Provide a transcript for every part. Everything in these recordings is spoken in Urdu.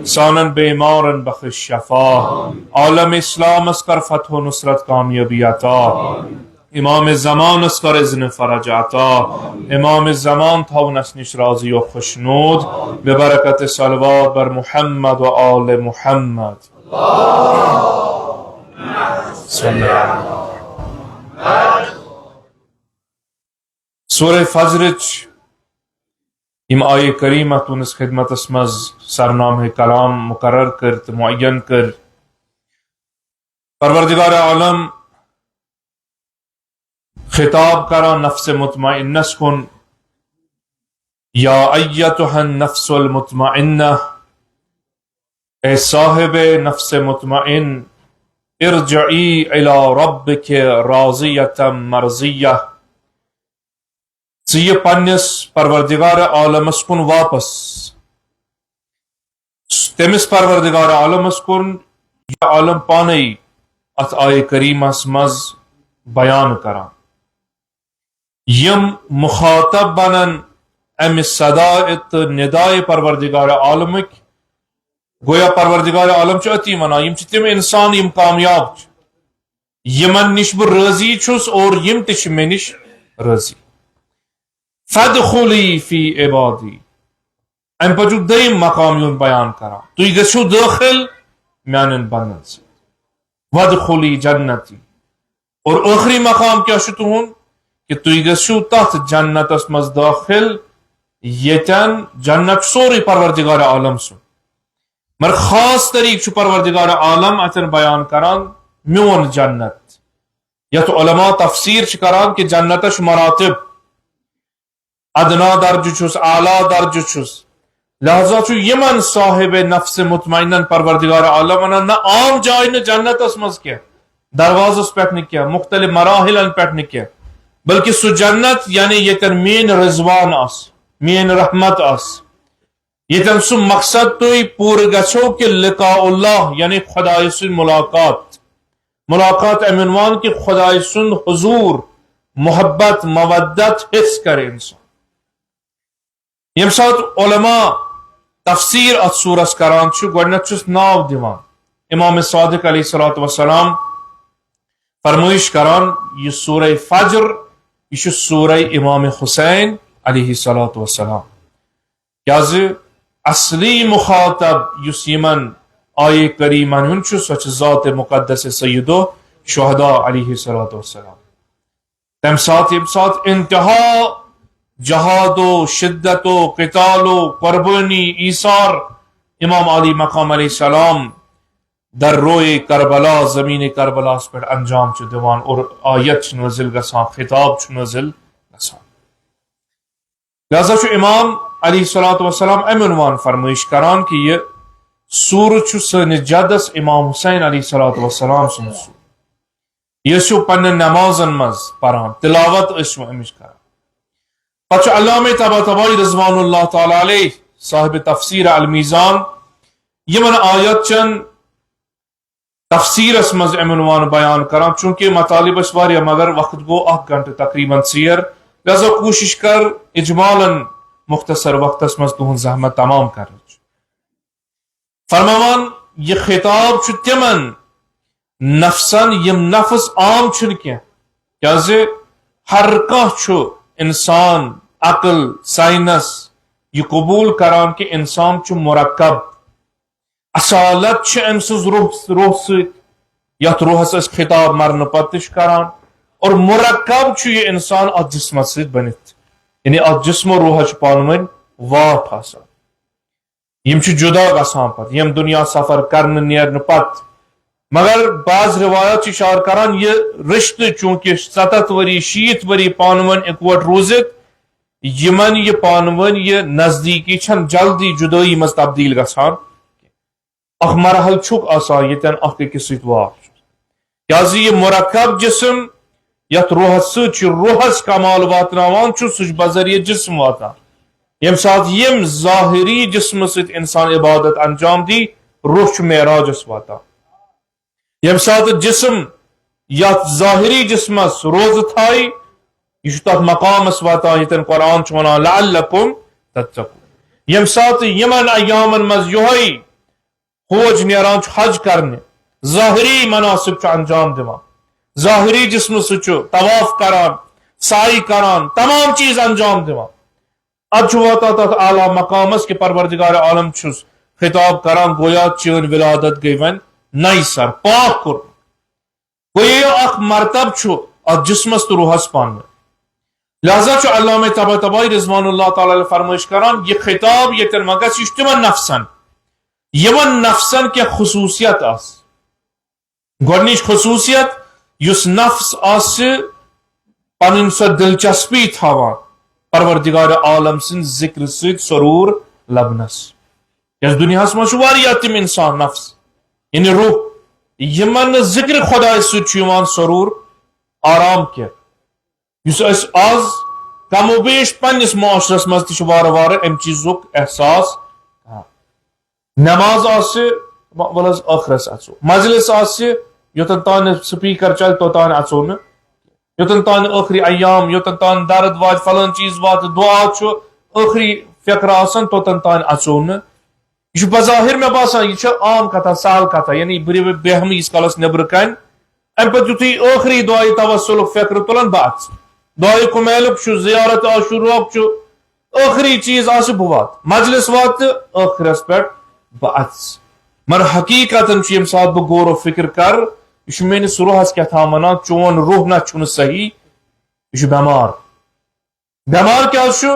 سانن بیمارن بخش شفا، عالم اسلام اسکر فتح و نصرت کامیابی عطا، امام زمان اسکر اذن فرج عطا، امام زمان تونسنش راضی و خشنود، به برکت صلوات بر محمد و آل محمد. سورة فجرچ یم آیه کریمہ تونس خدمت اسمز سرنامہ کلام مقرر کرت معین کر. پروردگار عالم خطاب کرا نفس مطمئنس کن، یا ایتها النفس المطمئنہ، اے صاحب نفس مطمئن، ارجعی الی ربک راضیۃ مرضیہ، یہ پنس پروردگار عالمس کن واپس، تمس پروردگار عالمس کن یہ عالم پانے ات آیہ کریمس مز بیان کران. یم مخاطب بنن ام صداعت ندائے پروردگار عالمک، گویا پروردگار عالم چھ اتی منا یم چھ تم انسان یم کامیاب چھ، یمن نش بہ راضی چھس اور یم تش مے نش راضی. فادخلی فی عبادی، ام پچو دیم مقام یون بیان کرا، تھی گھو داخل میانن بندن سے، وادخلی جنتی، اور آخری مقام کیا تہن کہ تھی گھو تت جنتس مز داخل یتن جنت سوری پروردگار عالم سن، مگر خاص طریق پروردگار عالم اتن بیان کران میون جنت. یت علماء تفسیر کران کہ جنتش مراتب، ادنا درج چھس اعلی درج چھس، لہذا چھو یمن صاحب نفس مطمئنن پروردگار عالم نہ عام جائے نہ جنت اس مز کیا دروازس پہ نہ کیا مختلف مراحل پہ نہ کیا، بلکہ سو جنت یعنی یتن مین رضوان اس، مین رحمت اس، یتن سو مقصد توی پور گچھو کہ لقاء اللہ یعنی خدای سن ملاقات امنوان کی خدای سن حضور، محبت، مودت حس کرے انسان. یم سات علماء تفسیر ات سورس کران گوڈنیت چھس ناو دیوان امام صادق علیہ الصلوۃ والسلام فرمائش کران یہ سورہ فجر یہ سورہ امام حسین علیہ الصلوۃ والسلام، کیاز اصلی مخاطب یس یمن آیہ کریمہ ہن سو ذات مقدس سید شہداء علیہ الصلوۃ والسلام. تم سات انتہا جہاد و شدت و قتال و قربانی ایثار امام علی مقام علیہ السلام در روئے کربلا زمین کربلا اس پر انجام چھ دیوان، اور آیت چھ نازل گسان، خطاب چھ نازل گسان. لہذا چھ امام علیہ الصلوۃ والسلام عنوان فرمائش کران کہ یہ سور چھ سن جدس امام حسین علیہ الصلوۃ والسلام سن سور، یہ چھ پن نمازن مز پران تلاوت اسو امش کران. پچھ علامہ طباطبائی رضوان اللہ تعالی علیہ صاحب تفسیر المیزان یمن آیت چن تفسیر اس مز عنوان بیان کران، چونکہ مطالب اس واریا مگر وقت گو 8 گھنٹے تقریباً سیر، لہذا کوشش کر اجمالاً مختصر وقت اس مز تہن زحمت تمام کرنے. فرماوان یہ خطاب چھ تمن نفسن یم نفس عام چھن کیازِ ہر کانٛہہ چھُ انسان عقل سائنس یہ قبول کران کہ انسان چھ مرکب، اصالت چھ ام سز روح ست یت روحس اس خطاب مرن پتش کران، اور مرکب چھ یہ انسان ات جسمت ست بنت، یعنی ات جسم و روح چھ پانون واٹ آسان، یم چھ جدا گژھان پت یم دنیا سفر کرن نیرن پت. مگر بعض روایات اشار کران یہ رشتہ چونکہ 70 وری 60 وری پانون اکوٹ روزت، یمن یہ پانون یہ نزدیکی چھن جلدی جدائی مز تبدیل گژھان، اخ مرحل چھک آسان یتن اخ أکِس سۭتۍ واٹ، کیازِ یہ مرکب جسم یت روحس ست روحس کمال واتناوان چھ سہ بذریعہ جسم واتان. یم سات یم ظاہری جسم ست انسان عبادت انجام دی روح چھ معراجس واتان. یم سات جسم یت ظاہری جسمس روز تھائی یہ تک مقامس واتان یتن قرآن چھ ونان لعلکم تتقون. یم سات یمن ایامن مز یہوئی فوج نیران حج کرنے ظاہری مناسب انجام دِوان ظاہری جسم سے طواف کران سائی کران تمام چیز انجام دِوان اد واتا تک اعلیٰ مقامس کہ پروردگار عالم چھس خطاب کران گویا چون ولادت گئی ون نئی سر پاک کور گویا اخ مرتب چھو ات جسمس تو روحس پان لہذا چھو علامہ طباطبائی رضوان اللہ تعالی فرمائش کران یہ خطاب یہ تن مگس یہ تمن نفسن یمن نفسن کے خصوصیت آس گۄڈنِچ خصوصیت یس نفس آس پنن سو دلچسپی تھاوان پروردگار عالم سن ذکر سۭتۍ سرور لبنس یس دنیاہس منٛز چھُ واریاہ تِم انسان نفس یعنی روح یمن ذکر خداے سۭتۍ چھُ یِوان سرور آرام کینٛہہ یُس أسۍ آز کم و بیش پننس معاشرس منٛز تہِ چھُ وارٕ وارٕ امہِ چیٖزُک احساس نماز آسہِ ول حظ ٲخرس اژو مجلس آسہِ یوتن تانۍ سپیکر چلہِ توتانۍ اژو نہٕ یوتن تانۍ ٲخری ایام یوتن تانۍ درد واتہِ فلٲنۍ چیٖز واتہِ دعا چھُ ٲخری فکر آسان توتن تانۍ اژو نہٕ یہ بظاہر مے باسان یہ عام کتھا سہل کتھا یعنی بہٕ بیہمہٕ ییٖتِس کالس نیبرٕ کَنۍ امہِ پتہٕ یُتھُے ٲخری دعایہِ توسلُک فکر تُلان بہٕ اژٕ دعایہِ کُمیلُک چھُ زیارت عاشوراہُک چھُ ٲخری چیٖز آسہِ بہٕ واتہٕ مجلس واتہِ ٲخرس پٮ۪ٹھ بہٕ اژٕ مگر حقیقتن چھُ ییٚمہِ ساتہٕ بہٕ غور و فکر کر یہ چھُ میٲنِس روحس کیٛاہ تھام ونان چون روح نہ چھُنہٕ صحیح یہ چھُ بٮ۪مار بٮ۪مار کیٛازِ چھُ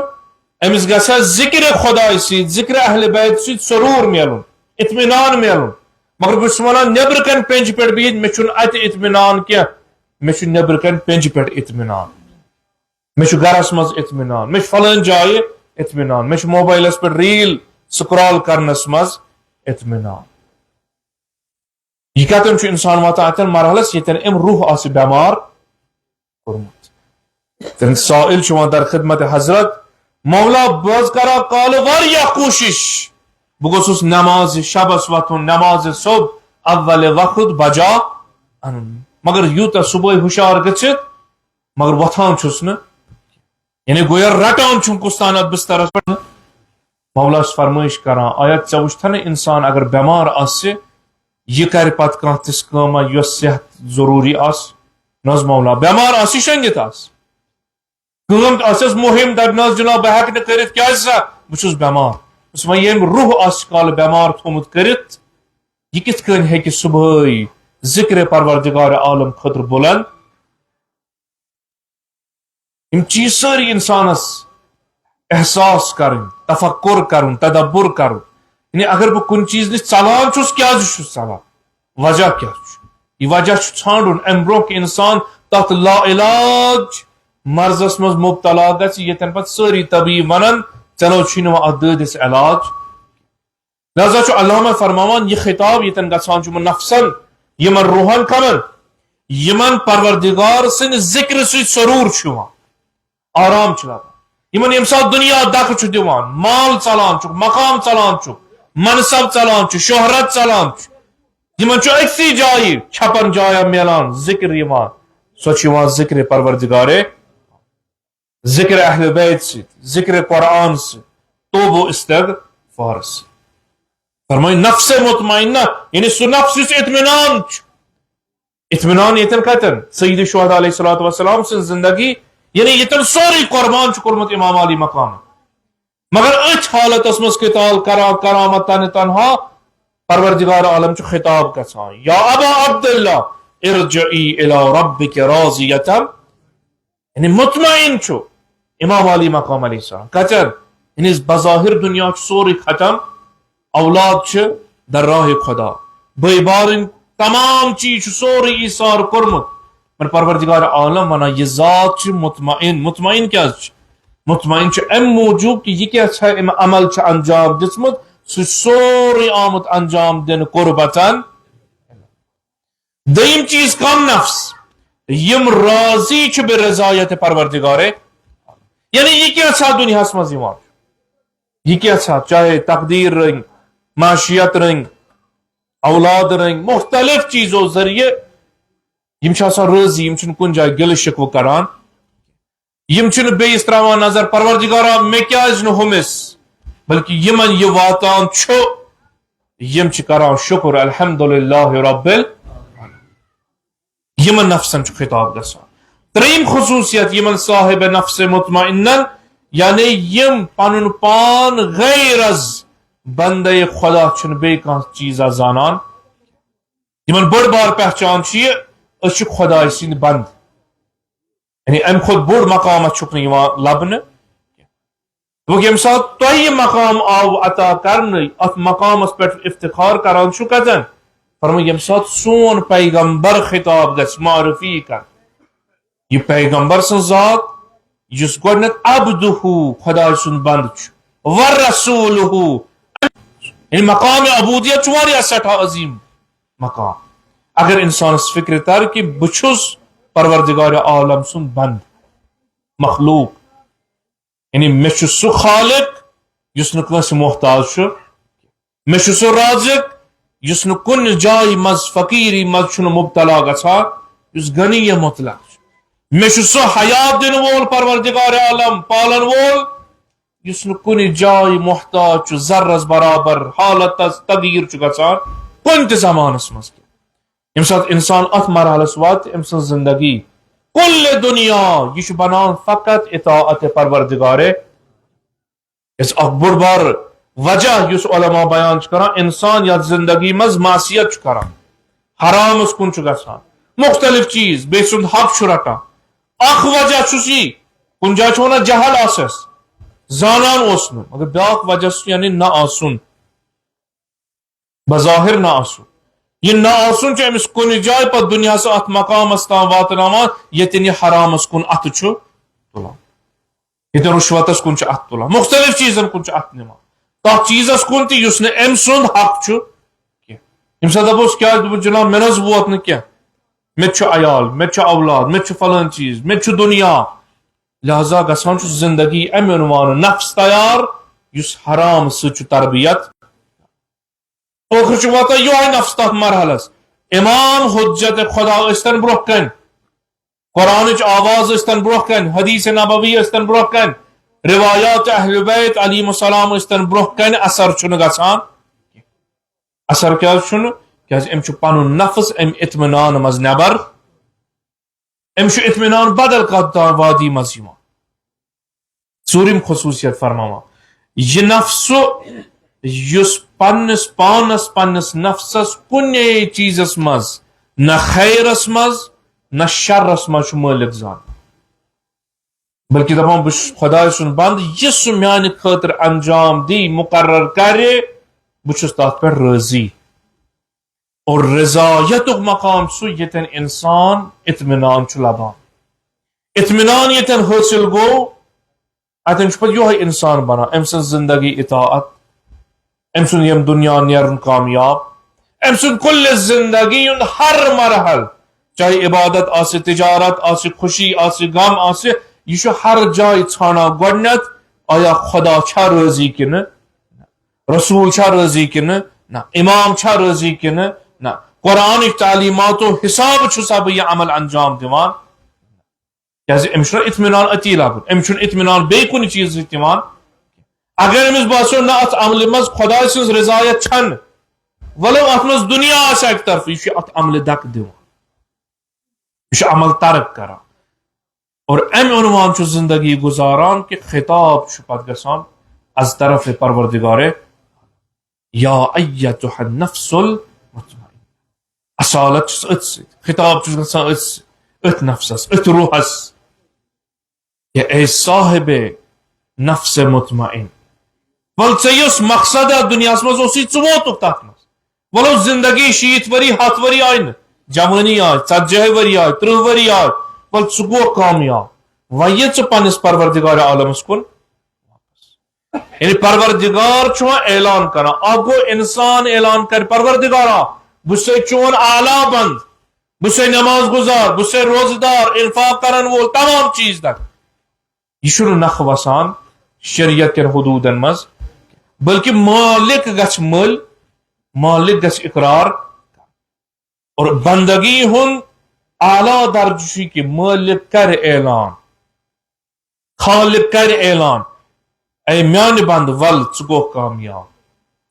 أمِس گژھِ ذکر خداے سۭتۍ ذکر اہل بیت سۭتۍ سرور میلُن اطمینان میلُن مگر بہٕ چھُس ونان نیبرٕ کَنۍ پٮ۪نٛجہِ پٮ۪ٹھ بِہِتھ مےٚ چھُنہٕ اَتہِ اطمینان کینٛہہ مےٚ چھُ نیبرٕ کَنۍ پٮ۪نٛجہِ پٮ۪ٹھ اطمینان مےٚ چھُ گرس منٛز اطمینان مےٚ چھُ فلٲنۍ جایہِ اطمینان مےٚ چھُ موبایلس پٮ۪ٹھ ریٖل سکرال کرنس منٛز اطمینان یہ کتن چھُ انسان واتان اتن مرحلس یتن ام روح آسہِ بٮ۪مار کوٚرمُت تیٚلہِ سائل چھُ وَنان در خدمت حضرت مولا بہٕ حظ کران کالہٕ واریاہ کوٗشش بہٕ گوٚژھُس نماز شبس وۄتھُن نماز صبح اول وقت بجا انُن مگر یوٗتاہ صبحٲے ہُشار گٔژھِتھ مگر وۄتھان چھُس نہٕ یعنی گویا رٹان چھُم کُس تانۍ اتھ بسترس پٮ۪ٹھ مولا چھُ فرمٲیش کران آیا ژےٚ وٕچھتھا نہٕ انسان اگر بٮ۪مار آسہِ یہ کر پتہٕ کانٛہہ تِژھ کٲما یۄس صحت ضروٗری آسہِ نہ حظ مولا بٮ۪مار آسہِ شٔنگِتھ آسہِ کٲم آسٮ۪س مُہِم دپہِ نہ حظ جناب بہٕ ہٮ۪کہٕ نہٕ کٔرِتھ کیٛازِ سا بہٕ چھُس بٮ۪مار بہٕ وۄنۍ ییٚمۍ روح آسہِ کالہٕ بٮ۪مار تھوٚومُت کٔرِتھ یہ کِتھ کٔنۍ ہیٚکہِ صبحٲے ذکر پروردگار عالم خٲطرٕ بُلند یِم چیٖز سٲری انسانس احساس کرٕنۍ تفکر کرُن تدبر کرُن یعنی اگر بہٕ کُنہِ چیٖز نِش ژلان چھُس کیٛازِ چھُس ژلان وجہ کیٛاہ چھُ یہ وجہ چھُ ژھانڈُن امہِ برونٛہہ کہِ انسان تتھ لا علاج مرضس منٛز مبتلا گژھِ ییٚتٮ۪ن پتہٕ سٲری طبیب ونان ژےٚ نہٕ چھُے نہٕ وۄنۍ اتھ دٲدِس علاج لہذا چھُ علامہ فرماوان یہ خطاب ییٚتٮ۪ن گژھان چھُ یِمن نفسن یِمن روحن کمن یِمن پروردگار سٕنٛدِ ذکرٕ سۭتۍ سرور چھُ یِوان آرام چھُ لبان یِمن ییٚمہِ ساتہٕ دُنیا دکہٕ چھُ دِوان مال ژلان چھُکھ مقام ژلان چھُکھ منصب ژلان چھُ شہرت ژلان چھُ یِمن چھُ أکسٕے جایہِ چھپن جایا میلان ذکر یِوان سۄ چھِ یِوان ذکرِ پروردگارے ذکر اہل بیت سۭتۍ ذکر قرآن سۭتۍ توبہ استغفار سۭتۍ فرمٲے نفس مطمئنہ یعنی سُہ نفس یُس اطمینان چھُ اطمینان ییٚتٮ۪ن کتٮ۪ن سید الشہداء علیہ الصلوۃ والسلام سٕنٛز زندگی یعنی ییٚتٮ۪ن سورُے قربان چھُ کوٚرمُت امام علی مقام مگر أتھۍ حالتس منٛز قتال کرامت تنہا پروردگار عالم چھُ خطاب گژھان یا ابا عبداللہ ارجعی الی ربک راضیۃ یعنی مطمئن چھُ امام علی مقام علیہ السلام کتٮ۪ن یعنی بظاہر دنیا چھُ سورُے ختم اولاد چھِ در راہ خدا بٲے بارٕنۍ تمام چیٖز چھُ سورُے ایثار کوٚرمُت مگر پروردگار عالم ونان یہ ذات چھِ مطمئن کیٛازِ چھِ مطمئن چھُ امہِ موٗجوٗب کہِ یہِ کیٛاہ چھا أمۍ عمل چھُ انجام دِژمُت سُہ چھُ سورُے آمُت انجام دِنہٕ قربتن دوٚیِم چیٖز کم نفس یِم راضی چھِ بے رضایت پروردگارے یعنی یہ کیٛاہ چھا دُنیاہس منٛز یِوان یہ کیٛاہ چھا چاہے تقدیر رٔنگۍ معاشیت رٔنگۍ اولاد رٔنگۍ مختلف چیٖزو ذٔریعہٕ یِم چھِ آسان رٲضی یِم چھِنہٕ کُنہِ جایہِ گِلہٕ شِکوٕ کران یِم چھِنہٕ بیٚیِس تراوان نظر پروردگارا مےٚ کیٛازِ نہٕ ہُمِس بلکہِ یِمن یہِ واتان چھُ یم چھ کران شکر الحمدللہ رب یمن نفسن چھ خطاب گسان تریم خصوصیت یمن صاحب نفس مطمئنن یعنی یم پنن پان غیر از بندے خدا چھن بے کان چیزا زانان یمن بڑ بار پہچان چھ اس چھ خدا سند بند یعنی ام خود بڑ مقام چھک نہ لبن وہ یم سات تہ مقام آو عطا کرنے ات مقامس پہ افتخار کران چھ کتن فرمو یم سات سون پیغمبر خطاب گس معرفی کر یہ پیغمبر سن ذات جس گۄڈنیٚتھ عبدہ خدا سن بند چھ ورسولہ یعنی مقام عبودیت چھ واریاہ سٹھا عظیم مقام اگر انسانس فکر تر کہ بچھس پروردگار عالم سن بند مخلوق یعنی مے چھ سہ خالق یس نہ کٲنٛسہِ محتاج چھ مے چھ سہ رازق یس نہ کُنہ جایہِ مز فقیری مز چھُنہٕ مبتلا گژھان یس غنی مطلق چھ مے چھ سہ حیات دن وول پروردگار عالم پالن وول یس نہ کُنہ جایہِ محتاج چھ ذرس برابر حالت تغییر چھ گژھان کُنہ تہِ زمانس مز یم سات انسان ات مرحلس وات ام سن زندگی کل دنیا یہ بنان فقط اطاعت پروردگار اس اکبر بار وجہ یس علماء بیان کران انسان یا زندگی مز معصیت کران حرام اس کن گژھان مختلف چیز بے سند حق رٹان اخ وجہ چھ کن جائے ونان جہل آسس زانان اوس نہٕ مگر بیاکھ وجہ یعنی نہ آسن بظاہر نہ آسن یہ نہ آسن امس کن جائے پہ دنیا سے ات مقامس تام واتناوان یتن یہ حرامس کن ات تلان یتن رشوتس کن ات تلان مختلف چیزن کن ات نمان تک چیزس کن تہ یس نہ ام سند حق یم سا دپوس کیا جناب مے نظ ووت نہ کیا مے عیال مے اولاد مے فلان چیز مے دنیا لہذا گژھان چھ زندگی ام عنوان نفس تیار یس حرام ست تربیت ٲخر چھ واتان یہے نفس تک مرحلس امام حجت خدا ٲسۍتن برونٛہہ کن قرآنٕچ آواز ٲسۍتن برونٛہہ کن حدیث نبوی ٲسۍتن برونٛہہ کن روایات اہل بیت علیہم السلام ٲسۍتن برونٛہہ کن اثر چھُنہٕ گژھان اثر کیاز چھُنہٕ کیاز ام چھ پنن نفس ام اطمینان مز نبر ام چھ اطمینان بدل کتھ وادی مز یوان ژوٗرِم خصوصیت فرماوان یہ نفس یس پنس پانس پنس نفسس کنے چیزس مز نہ خیرس مز نہ شرس مز مالک زان بلکہ دپان بہ خدا سن بند یہ میانہ خاطر انجام دی مقرر کرے بہ تات پہ راضی اور رضایت مقام سہ یتن انسان اطمینان لبان اطمینان یتن حاصل گو اتن پہ یہ انسان بنان ام سن زندگی اطاعت ام سن یم دنیا نیرن کامیاب ام سن کل زندگی ہر مرحل چاہے عبادت آسے تجارت آسے خوشی آسے غم آسے یہ ہر جائے ژھانڈان گۄڈنیٚتھ آیا خدا چھا راضی کنہ رسول چھا راضی کنہ نہ امام چھا راضی کنہ نہ قرآن تعلیماتو حساب چھسا بہ یہ عمل انجام دیوان کیازِ امس چھُنہ اطمینان اتی لبن امس چھُنہ اطمینان بیٚیہِ کُنہِ چیٖز دِوان اگر امس باسیو نہ ات عمل مز خدا سٕنٛز رضایت چھن ولو ات مز دنیا آسہِ اکہِ طرفہٕ یہ ات عمل دک دِوان یہ عمل ترک کران اور ام عنوان چھ زندگی گزاران کہ خطاب چھ پتہ گژھان از طرف پروردگار یا ایتها النفس المطمئنہ اصالت چھس ات سۭتۍ خطاب چھس گژھان ات نفسس ات روحس کہ اے صاحب نفس مطمئن ول ژےٚ مقصد دنیا مز ووتُکھ تک مز ولو زندگی 60 وری 7 وری آئی نہ جوانی آئی 40 وری آئی 30 وری آئی ول ژٕ گوکھ کامیاب وۄنۍ ژٕ پننس پروردگار عالمس کن یعنی پروردگار چھ اعلان کران اب گو انسان اعلان کر پروردگارا بہ سے چون اعلیٰ بند بہ سے نماز گزار بہ سے روزدار انفاق کرن وول تمام چیز تک یہ چھُنہٕ نکھ وسان شریعت کن حدودن مز بلکہ مالک گھ مل مالک گھ اقرار اور بندگی ہند اعلیٰ درجہ کہ مالک کر اعلان خالق کر اعلان اے میان بند ول ژٕ گوکھ کامیاب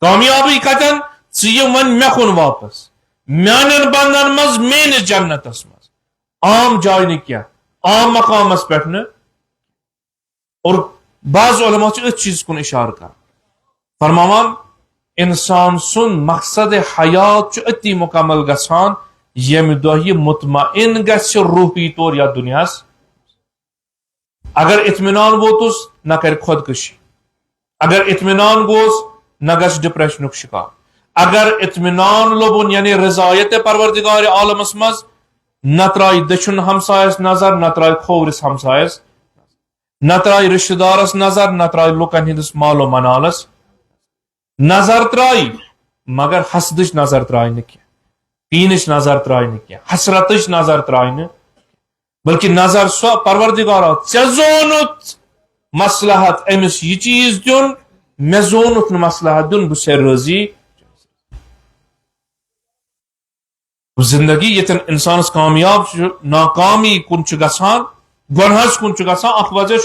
کامیابی کتن ون مے کن واپس میانن بندن مز میس جنتس مز عام جائے نا کیا عام مقامس پہ اور بعض علماء ات چیز کن اشارہ کر فرماوان انسان سن مقصد حیات اتی مکمل گسان یم دہ یہ مطمئن گھ روحی طور یا دنیا اگر اطمینان ووتس نہ کر خودکشی اگر اطمینان گوس نہ گھس ڈپریشن شکار اگر اطمینان لبن یعنی رضایت پروردگار عالمس مز نہ ترائی دچن ہمسایس نظر نہ ترائی کھورس ہمسایس نہ ترائی رشتہ دارس نظر نہ ترائی لکن ہندس مال و منالس نظر ترائی مگر حسدش نظر ترائی نکی پینش نظر ترائی نکی حسرتش نظر ترائی نکی بلکہ نظر سو پروردگارا ژے زونت مصلحت امس یہ چیز دن مے زونت مصلحت دن بہ رضی زندگی یتن انسانس کامیاب ناکامی کن گھان گنہس کن گھان اخ وجہ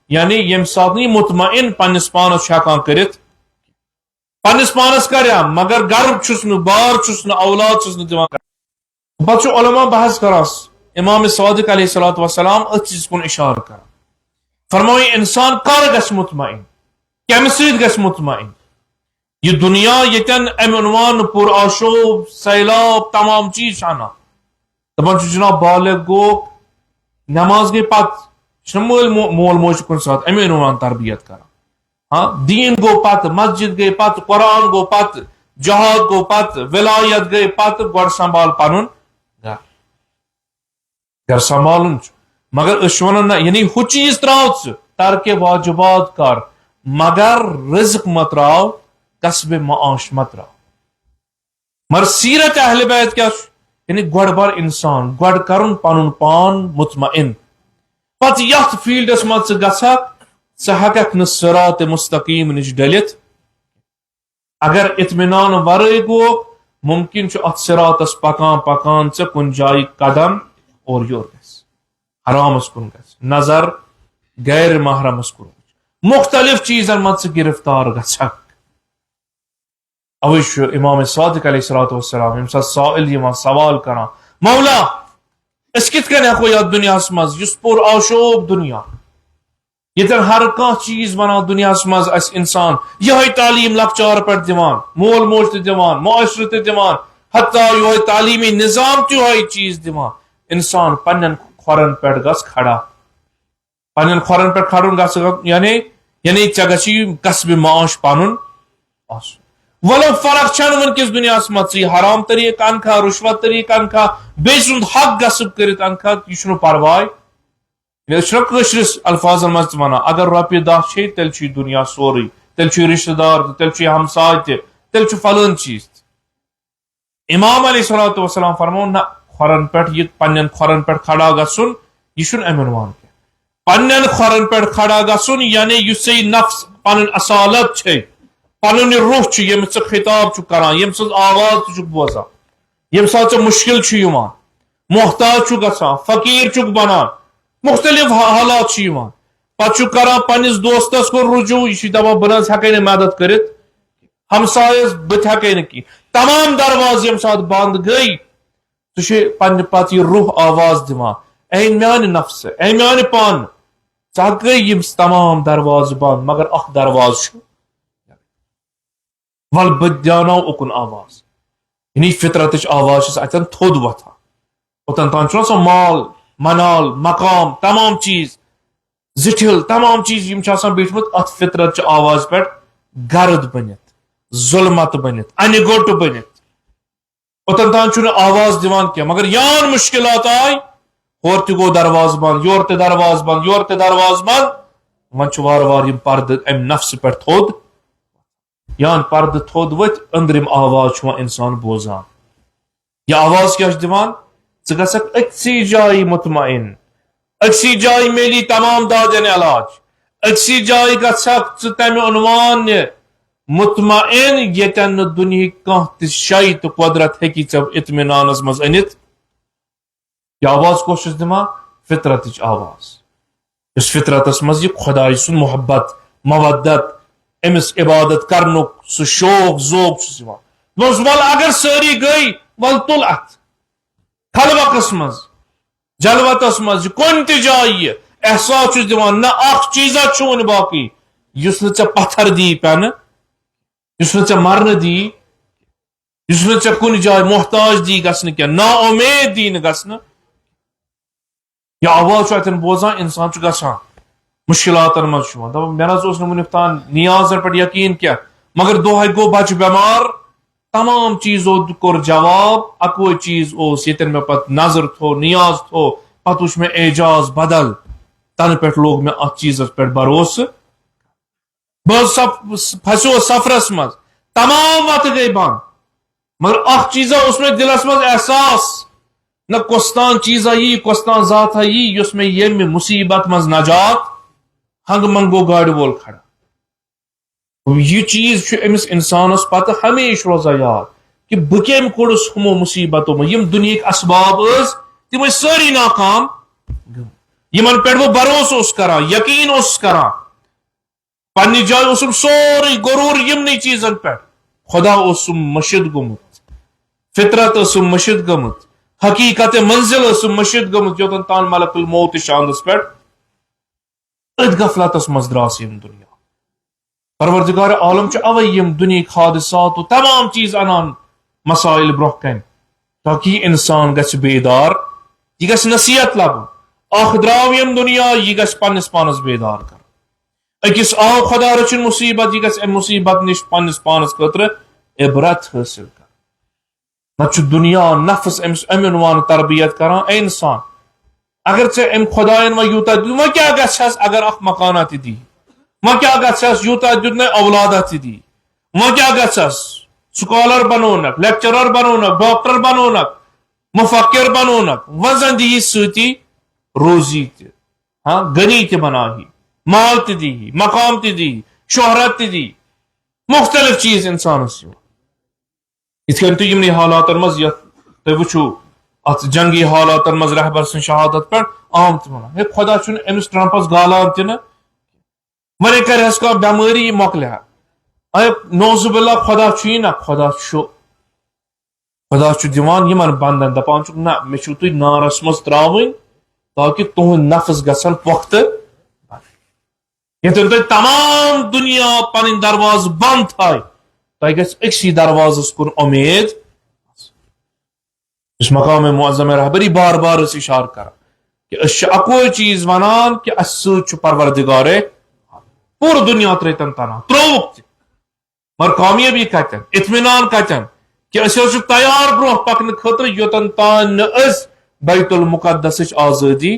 یعنی یم سات مطمئن پنس پانس ہیکان کرت پنس پانس کریا مگر گرب چھس نہ بار چھس نہ اولاد چھس نہ دِوان پتہ علماء بحث کران امام صادق علیہ الصلوۃ والسلام ات چیز کن اشارہ کر فرمائی انسان کر گژھِ مطمئن کمہ سۭتۍ گژھِ مطمئن یہ دنیا یتن ام عنوان پر آشوب سیلاب تمام چیز انا دپان جناب بالغ گو نماز گئی پت مول موج کن سات ام عنوان تربیت کران ہاں دین گو پت مسجد گئی پت قرآن گو پت جہاد گو پت ولایت گئی پت گۄڈٕ سنبھال پنن گھر سنبھالن مگر اس ونان یعنی ہو چیز تراو ترک واجبات کر مگر رزق مت تراو قصب معاش مت تراو مگر سیرت اہل بیت کیا یعنی گۄڈٕ بر انسان گۄڈٕ کرن پنن پان مطمئن پتہ یتھ فیلڈس مز گژھکھ ژٕ ہیککھ نہٕ صراط مستقیم نش ڈلتھ اگر اطمینان ورٲے گوکھ ممکن چھ اتھ صراطس پکان پکان ژےٚ کُنہِ جایہِ قدم اور یور گژھِ حرامس کن گژھِ نظر غیر محرمس کن مختلف چیزن مز ژٕ گرفتار گژھکھ اوے چھُ امام صادق علیہ الصلوۃ والسلام ییٚمہِ ساتہٕ سائل یِوان سوال کران مولا أسۍ کِتھ کٔنۍ ہیکو یتھ دُنیاہس منٛز یُس پُر آشوب دنیا ییٚتٮ۪ن ہر کانٛہہ چیز بنان دنیاہس منٛز اسہِ انسان یہے تعلیٖم لۄکچار پٮ۪ٹھ دِوان مول موج تہِ دِوان معاشرٕ تہِ دِوان حتیٰ یہے تعلیٖمی نظام تہِ یہے چیز دِوان انسان پنن کھۄرن پٮ۪ٹھ گژھ کھڑا پنن کھۄرن پٮ۪ٹھ کھڑُن گژھ یعنی ژےٚ گژھی قصبِ معاش پنُن آسُن ولو فرق چھن ونکس دنیا مز ژٕ حرام طریقہ انکھا رشوت طریقہ انکھا بیٚیہِ سُنٛد حق غصب کٔرِتھ انکھا یہِ چھُنہٕ پرواے یہ چھُنہ کٲشرِس الفاظن منٛز تہِ ونان اگر رۄپیہِ دہ چھے تیٚلہِ چھُ یہِ دنیا سورُے تیٚلہِ چھُ رشتہٕ دار تہِ تیٚلہِ چھُ ہمساے تہِ تیٚلہِ چھُ فلٲنۍ چیز تہِ امام علیہ الصلوۃ والسلام فرمون نہ کھۄرن پٮ۪ٹھ یہ پنن کھۄرن پٮ۪ٹھ کھڑا گژھُن یہ چھُنہٕ امہِ عنوان کینٛہہ پنن کھۄرن پٮ۪ٹھ کھڑا گژھُن یعنی یُس ژےٚ یہِ نفس پنٕنۍ اصالت چھے پنن یہ روح چھ ییٚمِس ژٕ خطاب چھُکھ کران ییٚمہِ سٕنٛز آواز ژٕ چھُکھ بوزان ییٚمہِ ساتہٕ ژےٚ مشکل چھُ یِوان محتاج چھُکھ گژھان فقیٖر چھُکھ بنان مختلف حالات چھِ یِوان پتہٕ چھُکھ کران پننس دوستس کُن رجوع یہِ چھُ دپان بہٕ نہ حظ ہیٚکے نہٕ مدد کٔرِتھ ہمسایس بہٕ تہِ ہیٚکے نہٕ کینٛہہ تمام درواز ییٚمہِ ساتہٕ بنٛد گٔے ژٕ چھُ پننہِ پتہٕ یہِ روح آواز دِوان اے میانہِ نفسہٕ اے میانہِ پانہٕ ژٕ گٔے یِم تمام دروازٕ بنٛد مگر اکھ دروازٕ چھُ ول بہٕ دیاوناو اُکُن آواز یعنی فطرتٕچ آواز چھس اتٮ۪ن تھوٚد وۄتھان اوٚتن تام چھُنہ سُہ مال منال مقام تمام چیز زِٹھِل تمام چیز یِم چھِ آسان بیٖٹھمٕتۍ اتھ فطرت چہِ آواز پٮ۪ٹھ گرد بٔنِتھ ظُلمت بٔنِتھ انہِ گوٚٹ بٔنِتھ اوٚتن تام چھُنہٕ آواز دِوان کینٛہہ مگر یان مُشکلات آے ہورٕ تہِ گوٚو درواز بنٛد یورٕ تہِ درواز بنٛد یورٕ تہِ درواز بنٛد وۄنۍ چھُ وارٕ وارٕ یِم پردٕ امہِ نفسہٕ پٮ۪ٹھ تھوٚد یان پردٕ تھوٚد ؤتھۍ أنٛدرِم آواز چھُ وۄنۍ انسان بوزان یہِ آواز کیٛاہ چھِ دِوان ژٕ گژھکھ أکسٕے جایہِ مطمئن أکسٕے جایہِ میلی تمام دادٮ۪ن علاج أکسٕے جایہِ گژھکھ ژٕ تمہِ عنوان مطمئن ییٚتٮ۪ن نہٕ دُنہِکۍ کانٛہہ تہِ شے تہٕ قۄدرت ہیٚکی ژےٚ اطمینانس منٛز أنِتھ یہِ آواز کۄس چھُس دِوان فطرتٕچ آواز یُس فطرتس منٛز یہِ خۄداے سُنٛد محبت مودت أمِس عبادت کرنُک سُہ شوق ذوق چھُس یِوان ول اگر ساری گئی ول تل ات خلوقس مز جلوتس مز کن تہ جائے احساس دان نہ اخ چیزا چون باقی اس نا پتھر دی پین اس نا مرن دی اس نا کن جائے محتاج دی گھن کی نا امید دی گھن یہ آواز اتن بوزان انسان گھان مشکلات مز مے نہ ونیک تان نیازن پہ یقین کیا مگر دہے گو بچہ بیمار تمام چیزوں کور جواب اکوے چیز اس یتن میں پت نظر تھو نیاز تھو پتہ وچ میں اعجاز بدل تن پہ لوگ میں ات چیز پہ بھروسہ بہت پھسو سفرس مز تمام وت گئی بند مگر اخ چیزا اس میں دلس مز احساس نہ کوستان چیزا یہ کوستان ذات یہ اس میں یم مصیبت مز نجات ہنگ منگو گاڑی وول کھڑا یہ چیز امس انسانس پتہ ہمیشہ روزہ یاد کہ بہ کم کوڑس ہمو مصیبتوں میں یم دنیا اسباب تم ساری ناکام یمن پہ وہ بھروسہ اس کران یقین اس کران پنہ جائے اسم سوری غرور یمنی چیزن پہ خدا اسم مشد گمت فطرت اسم مشد گمت حقیقت منزل اسم مشد گمت یوتن تان ملک الموت شاندس پہ ات غفلتس مز دراس یم دنیا پروردگار عالم اوے یم دنیا حادثات و تمام چیز انان مسائل برہ کن تاکہ انسان گھ بیدار یہ گھ نصیحت لبن اخ درو یم دنیا یہ گھ پنس پانس بیدار کر اکس آو خدا رچن مصیبت یہ گھ مصیبت نش پنس پانس خاطر عبرت حاصل کر نہ دنیا نفس امس امن تربیت کران اے انسان اگر ام خدائن و یوتا و کیا گھس اگر اخ مکانات دی و کیا گھس یوتا دن اولادات دی و کیا گھس سکالر بنونک لیکچرر بنونک ڈاکٹر بنونک مفکر بنونک وزن دی ستی روزی تہ ہاں غنی تہ بنا ہی مال تہ دی مقام تہ دی شہرت تہ دی مختلف چیز انسانس ات کن تھی یمنی حالات مز تھی وچھو ات جنگی حالات مز رہبر سن شہادت پہ عام تہ ونان ہے خدا چھ امس ٹرمپس گالان تہ ونے کرس کا بیماری یہ مکلہ نوز باللہ خدا چھ نا خدا چھ دیوان یمن بندن دپان چھ نہ مے چھو تھی نارس مز تراون تاکہ تہند نفس گژھن پختہ یتن تھی تمام دنیا پن درواز بند تھائے تہ گھس اکسی دروازس کن امید اس مقام معظم رہبری بار بار اس اشار کران کہ اس اکوئی چیز ونان کہ اس سچ پروردگار پور دنیا تریتن تنا تروک مگر کامیابی کتن اطمینان کتن کہ اس تیار برو پکن خاطر یوتن تان اس بیت المقدس آزادی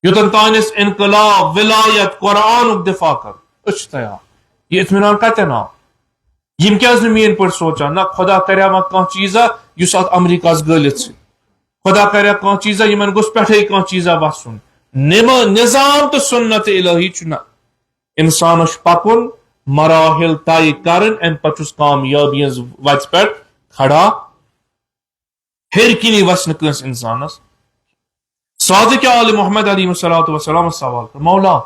یوتن تان اس انقلاب ولایت قرآن دفاع کر اس تیار یہ اطمینان کتن آ یم کیا مین پہ سوچان نہ خدا کریا ما کان چیزا یس ات امریکہ گلت خدا کریا کان چیزا یمن گوس پٹھے کان چیزا وسن نظام تو سنت الہی چھ انسان پکن مراحل طے کرن ام پتس کامیابی وت پہ کھڑا ہر کنی وسن کنس انسانس صادق عال محمد علیہ الصلوۃ والسلام سوال کر مولا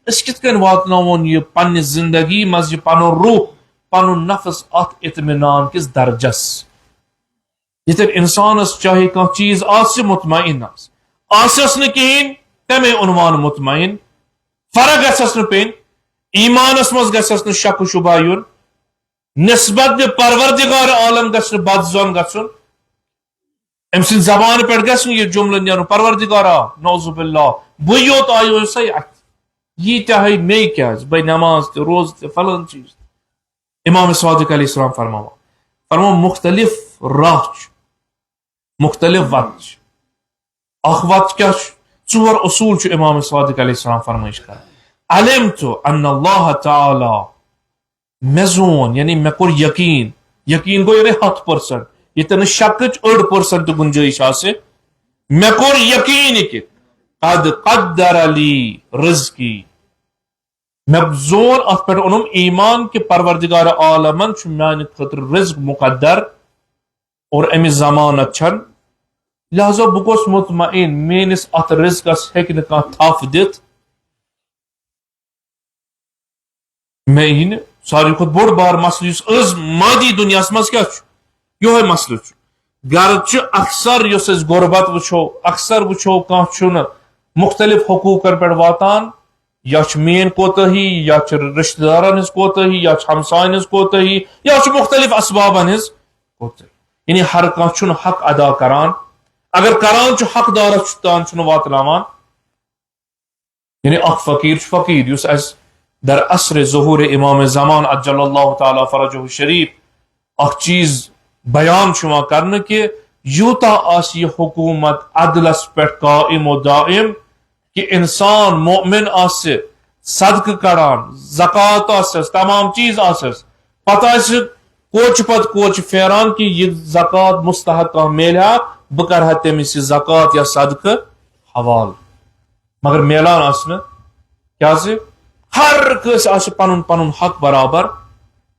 اس کت کن واتناون یہ پنہ زندگی مز یہ پن روح پن نفس ات اطمینان کس درجس یتن انسانس چاہے کان چیز آس مطمئن آسس نا کہین تمے عنوان مطمئن فرق گھس نا پین ایمانس مز گھس نا شک و شبہ یون نسبت پروردگار عالم گھس نا بد زن گھن ام سن زبان پہ گھس یہ جملہ نیرن پروردگارا نعوذ باللہ بہ یوت آیو سا یہ چاہے مے کیا بہ نماز تہ روز تہ فلان چیز امام صادق علیہ السلام فرماوا مختلف راہ مختلف وت اخ وت کیا ژور اصول امام صادق علیہ السلام فرمائش کر علمت ان اللہ تعالی مے زون یعنی مے کور یقین گو یعنی 100% یہ شکچ 8% گنجائش آسے مے کور یقین کہ قد قدر لی رزقی میں زور ات پہ اونم ایمان کہ پروردگار عالمن میانہ خاطر رزق مقدر اور امس ضمانت چھن لہذا بہ گوس مطمئن میس ات رزقس ہیکہ نہ کانٛہہ تھپ دتھ مے یہ ساروی کھت بوڑ بار مسئلہ اس مادی دنیا مز کیا یہ مسئلہ گرچہ اکثر اس غربت وچھو اکثر وچھو کھانا مختلف حقوقن پہ واتان یا مین کوتہی یا رشتہ دارن ہز کوتہی یا ہمسائن ہز کوتہی یا مختلف اسبابن ہز کوتہی یعنی ہر کھانا حق ادا کران اگر کران حق دارس تان واتناوان یعنی اخ فقیر اس در عصر ظہور امام زمان عجل اللہ تعالی فرجہ الشریف اخ چیز بیان کرنے کہ یوتا آس یہ حکومت عدلس پہ قائم و دائم کہ انسان مومن آس صدقہ کڑان زکات آسس تمام چیز آسس پتہ کوچ پت کوچ پھیران کہ یہ زکات مستحق میلیا بہ کرہا تمس یہ زکات یا صدقہ حوال مگر میلان آسن کیا ہر کس آس پن پن حق برابر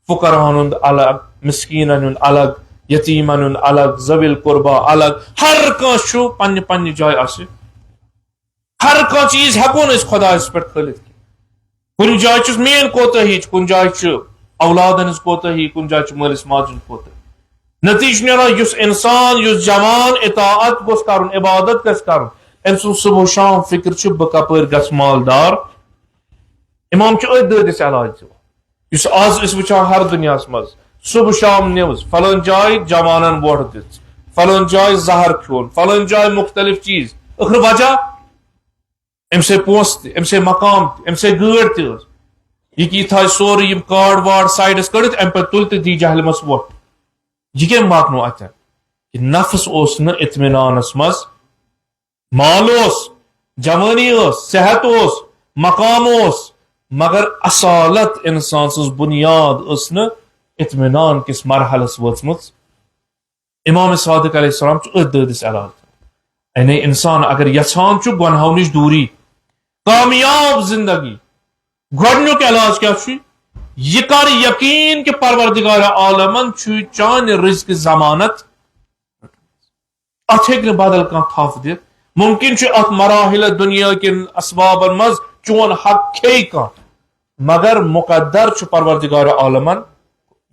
فقراہن ہند الگ مسکینن ہند الگ یتیمن ہند الگ ذوی القربا الگ ہر کھانا پنہ پنہ جائے آس ہر کھانا چیز ہیکو خدایس پہ کھلت کن جائے مین کوتہی کن جائے اولادن ہز کوتہی کن جائے مالس ماجن کوتہی نتیجہ نیران اس انسان اس جوان اطاعت گوس کرن عبادت گژھِ کرن ام سن صبح و شام فکر بہ کپر گھس مالدار امام ات دس علاج اس آز اس وچان ہر دنیا مز صبح شام نیوز فلان جائے جوانن ووٹ دت فلان جائے زہر کھیون فلان جائے مختلف چیز ٲخر وجہ ام سے پونس ام سے مقام ام سے گٲڑ تہ یہ تھا سورے کارڈ واڈ سائڈس کڑت ام پہ تل تو دی جہلمس ووٹ یہ کم ماکنو اتن کہ نفس اس نا اطمینانس مز مال جوانی صحت مقام مگر اصالت انسان سز بنیاد اس نا اطمینان کس مرحلس وچمت امام صادق علیہ السلام ات دس علاج یعنی انسان اگر یھان گناہو نش دوری کامیاب زندگی گۄڈنیُک علاج کیا یہ کر یقین کہ پروردگار عالمن چان رزق ضمانت ات ہیکہ بدل کانٛہہ تھپ دتھ ممکن ات مراحل دنیا کن اسبابن مز چون حق کھے کانٛہہ مگر مقدر پروردگار عالمن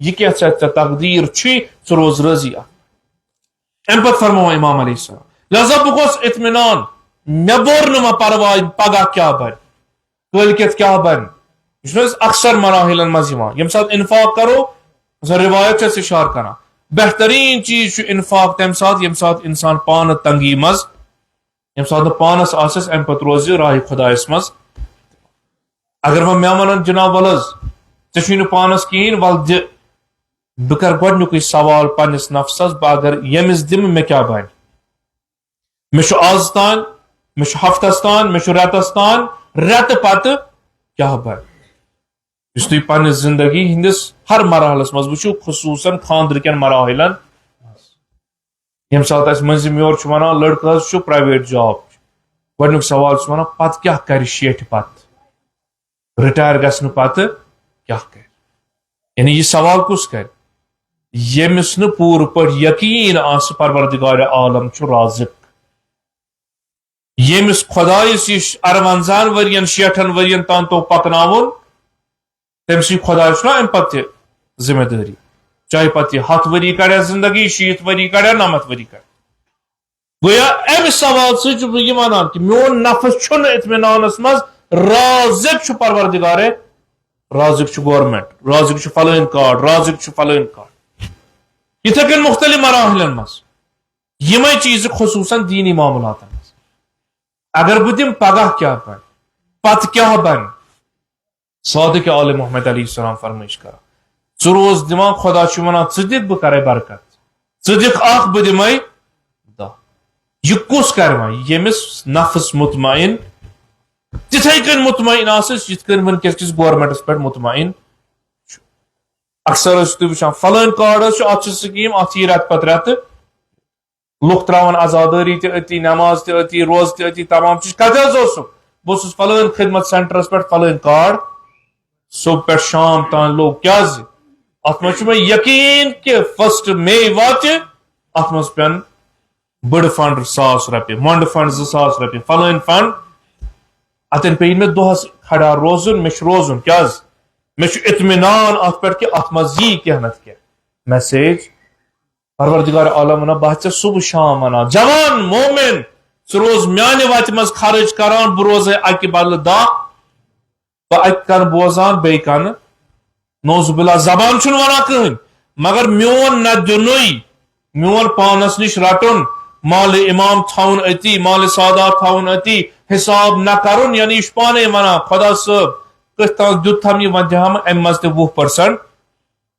یہ کیا تقدیر ثہ روز رضی ام پتہ فرمو امام علیہ السلام لہذا بہ گوس اطمینان مے بور نہ پرواہ پگہ کیا بن کلکت کیا بن یہ اکثر مراحلن مز یم سات انفاق کرو روایت سے اشار کران بہترین چیز انفاق تمہ سات انسان پان تنگی مز یم سات پانس آسس ام پتہ روز راہ خدایس مز اگر وہ مے ون جناب ولز ژے پانس کہین ول دِ بہ کر گۄڈنیُکُے سوال پنس نفسس بہ اگر یمس دم مے کیا بن مے آز تان مے ہفتس تان مے رتس تان رت پتہ کیا بن اس تھی پنہ زندگی ہندس ہر مرحلس مز وچھو خصوصاً خاندر کن مراحلن یم سات اس منزم یور ونان لڑکہ پرائیویٹ جاب گۄڈنیُک سوال ونان پتہ کیا کر شیٹھ پتہ رٹائر گژھنہ پتہ کیا کر یعنی یہ سوال کس کر یمس نہ پور پہ یقین آس پروردگار عالم رازق یمس خدایس یہ 58 ورین 60 ورین تان تو پکناون تم سی خدا ام پتہ ذمہ داری چاہے پتہ 100 وری کڑیا زندگی 60 وری کڑیا 90 وری کڑ گویا ام سوال سے بہ یہ ونان کہ میون نفس چھن اطمینانس مز رازق پروردگار رازق گورنمنٹ رازق فلان کارڈ رازق فلان کارڈ یتھے کن مختلف مراحلن مز یمے چیز خصوصاً دینی معاملات مز اگر بہ دم پگہ کیا بن پتہ کیا بن صادق آل محمد علیہ السلام فرمائش کران ژٕ روز دِوان خدا چھُ ونان ژٕ دِکھ بہٕ کرے برکت ژٕ دِکھ اکھ بہٕ دِمے 10 یہ کس کر وۄنۍ ییٚمِس نفس مطمئن تِتھے کٔنۍ مطمئن آسس یِتھ کٔنۍ ونکیٚس کِس گورمنٹس پٮ۪ٹھ مطمئن چھُ اکثر ٲسِو تُہۍ وٕچھان فلٲنۍ کارڈ حظ چھُ اتھ چھِ سکیٖم اتھ یی رٮ۪تہٕ پتہٕ رٮ۪تہٕ لُکھ تراون عزادٲری تہِ أتی نماز تہِ أتی روزٕ تہِ أتی تمام چیٖز کتہِ حظ اوسُکھ بہٕ اوسُس فلٲنۍ خدمت سینٹرس پٮ۪ٹھ فلٲنۍ کارڈ صبح پہ شام تان لوگ کیا ات مجھ میں یقین کہ 1 مئی وات ات مز پین بڑ فنڈ 1000 رۄپیہِ مۄنڈ فنڈ 2000 رۄپیہِ فلٲنۍ فنڈ اتن پے مے دۄہس کھڑا روزُن مے چھُ روزُن کیا مے چھُ اطمینان ات پٮ۪ٹھ کہ ات مز یی کینٛہہ نتہٕ کینٛہہ میسیج پروردگار عالم ونان بہت صبح شام ونان جوان مومن سہ روز میانہ وتہ مز خرچ کران بہ روزے اکہ بدلہ دہ بہ اکہ کن بوزان بی کن نوز باللہ زبان چھن ونان کہین مگر میون نہ دنوی میون پانس نش رٹن مال امام تھون اتی مال سادات تھون اتی حساب نہ کرن یعنی یہ پانے ونان خدا صاحب کت تان دیت ہم یہ ونتہ ہم ام مز تہ 20%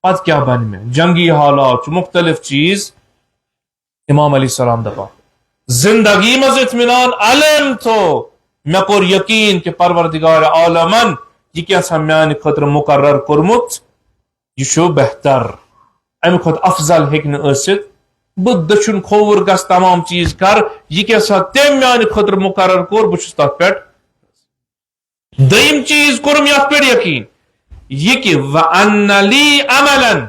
پت کیا بن میں جنگی حالات مختلف چیز امام علیہ السلام دپا زندگی مز اطمینان علم تو مے کور یقین کہ پروردگار عالمن یہ کیا سا میان خطر مقرر کورمت یہ بہتر ام کھت افضل ہیکن ٲسِتھ بہ دچھن کھوور گس تمام چیز کر یہ کیا سا تم میان خطر مقرر کور بہت تک پہ دیم چیز کورم یت پہ یقین یہ کہ وَأَنَّ لِي عَمَلًا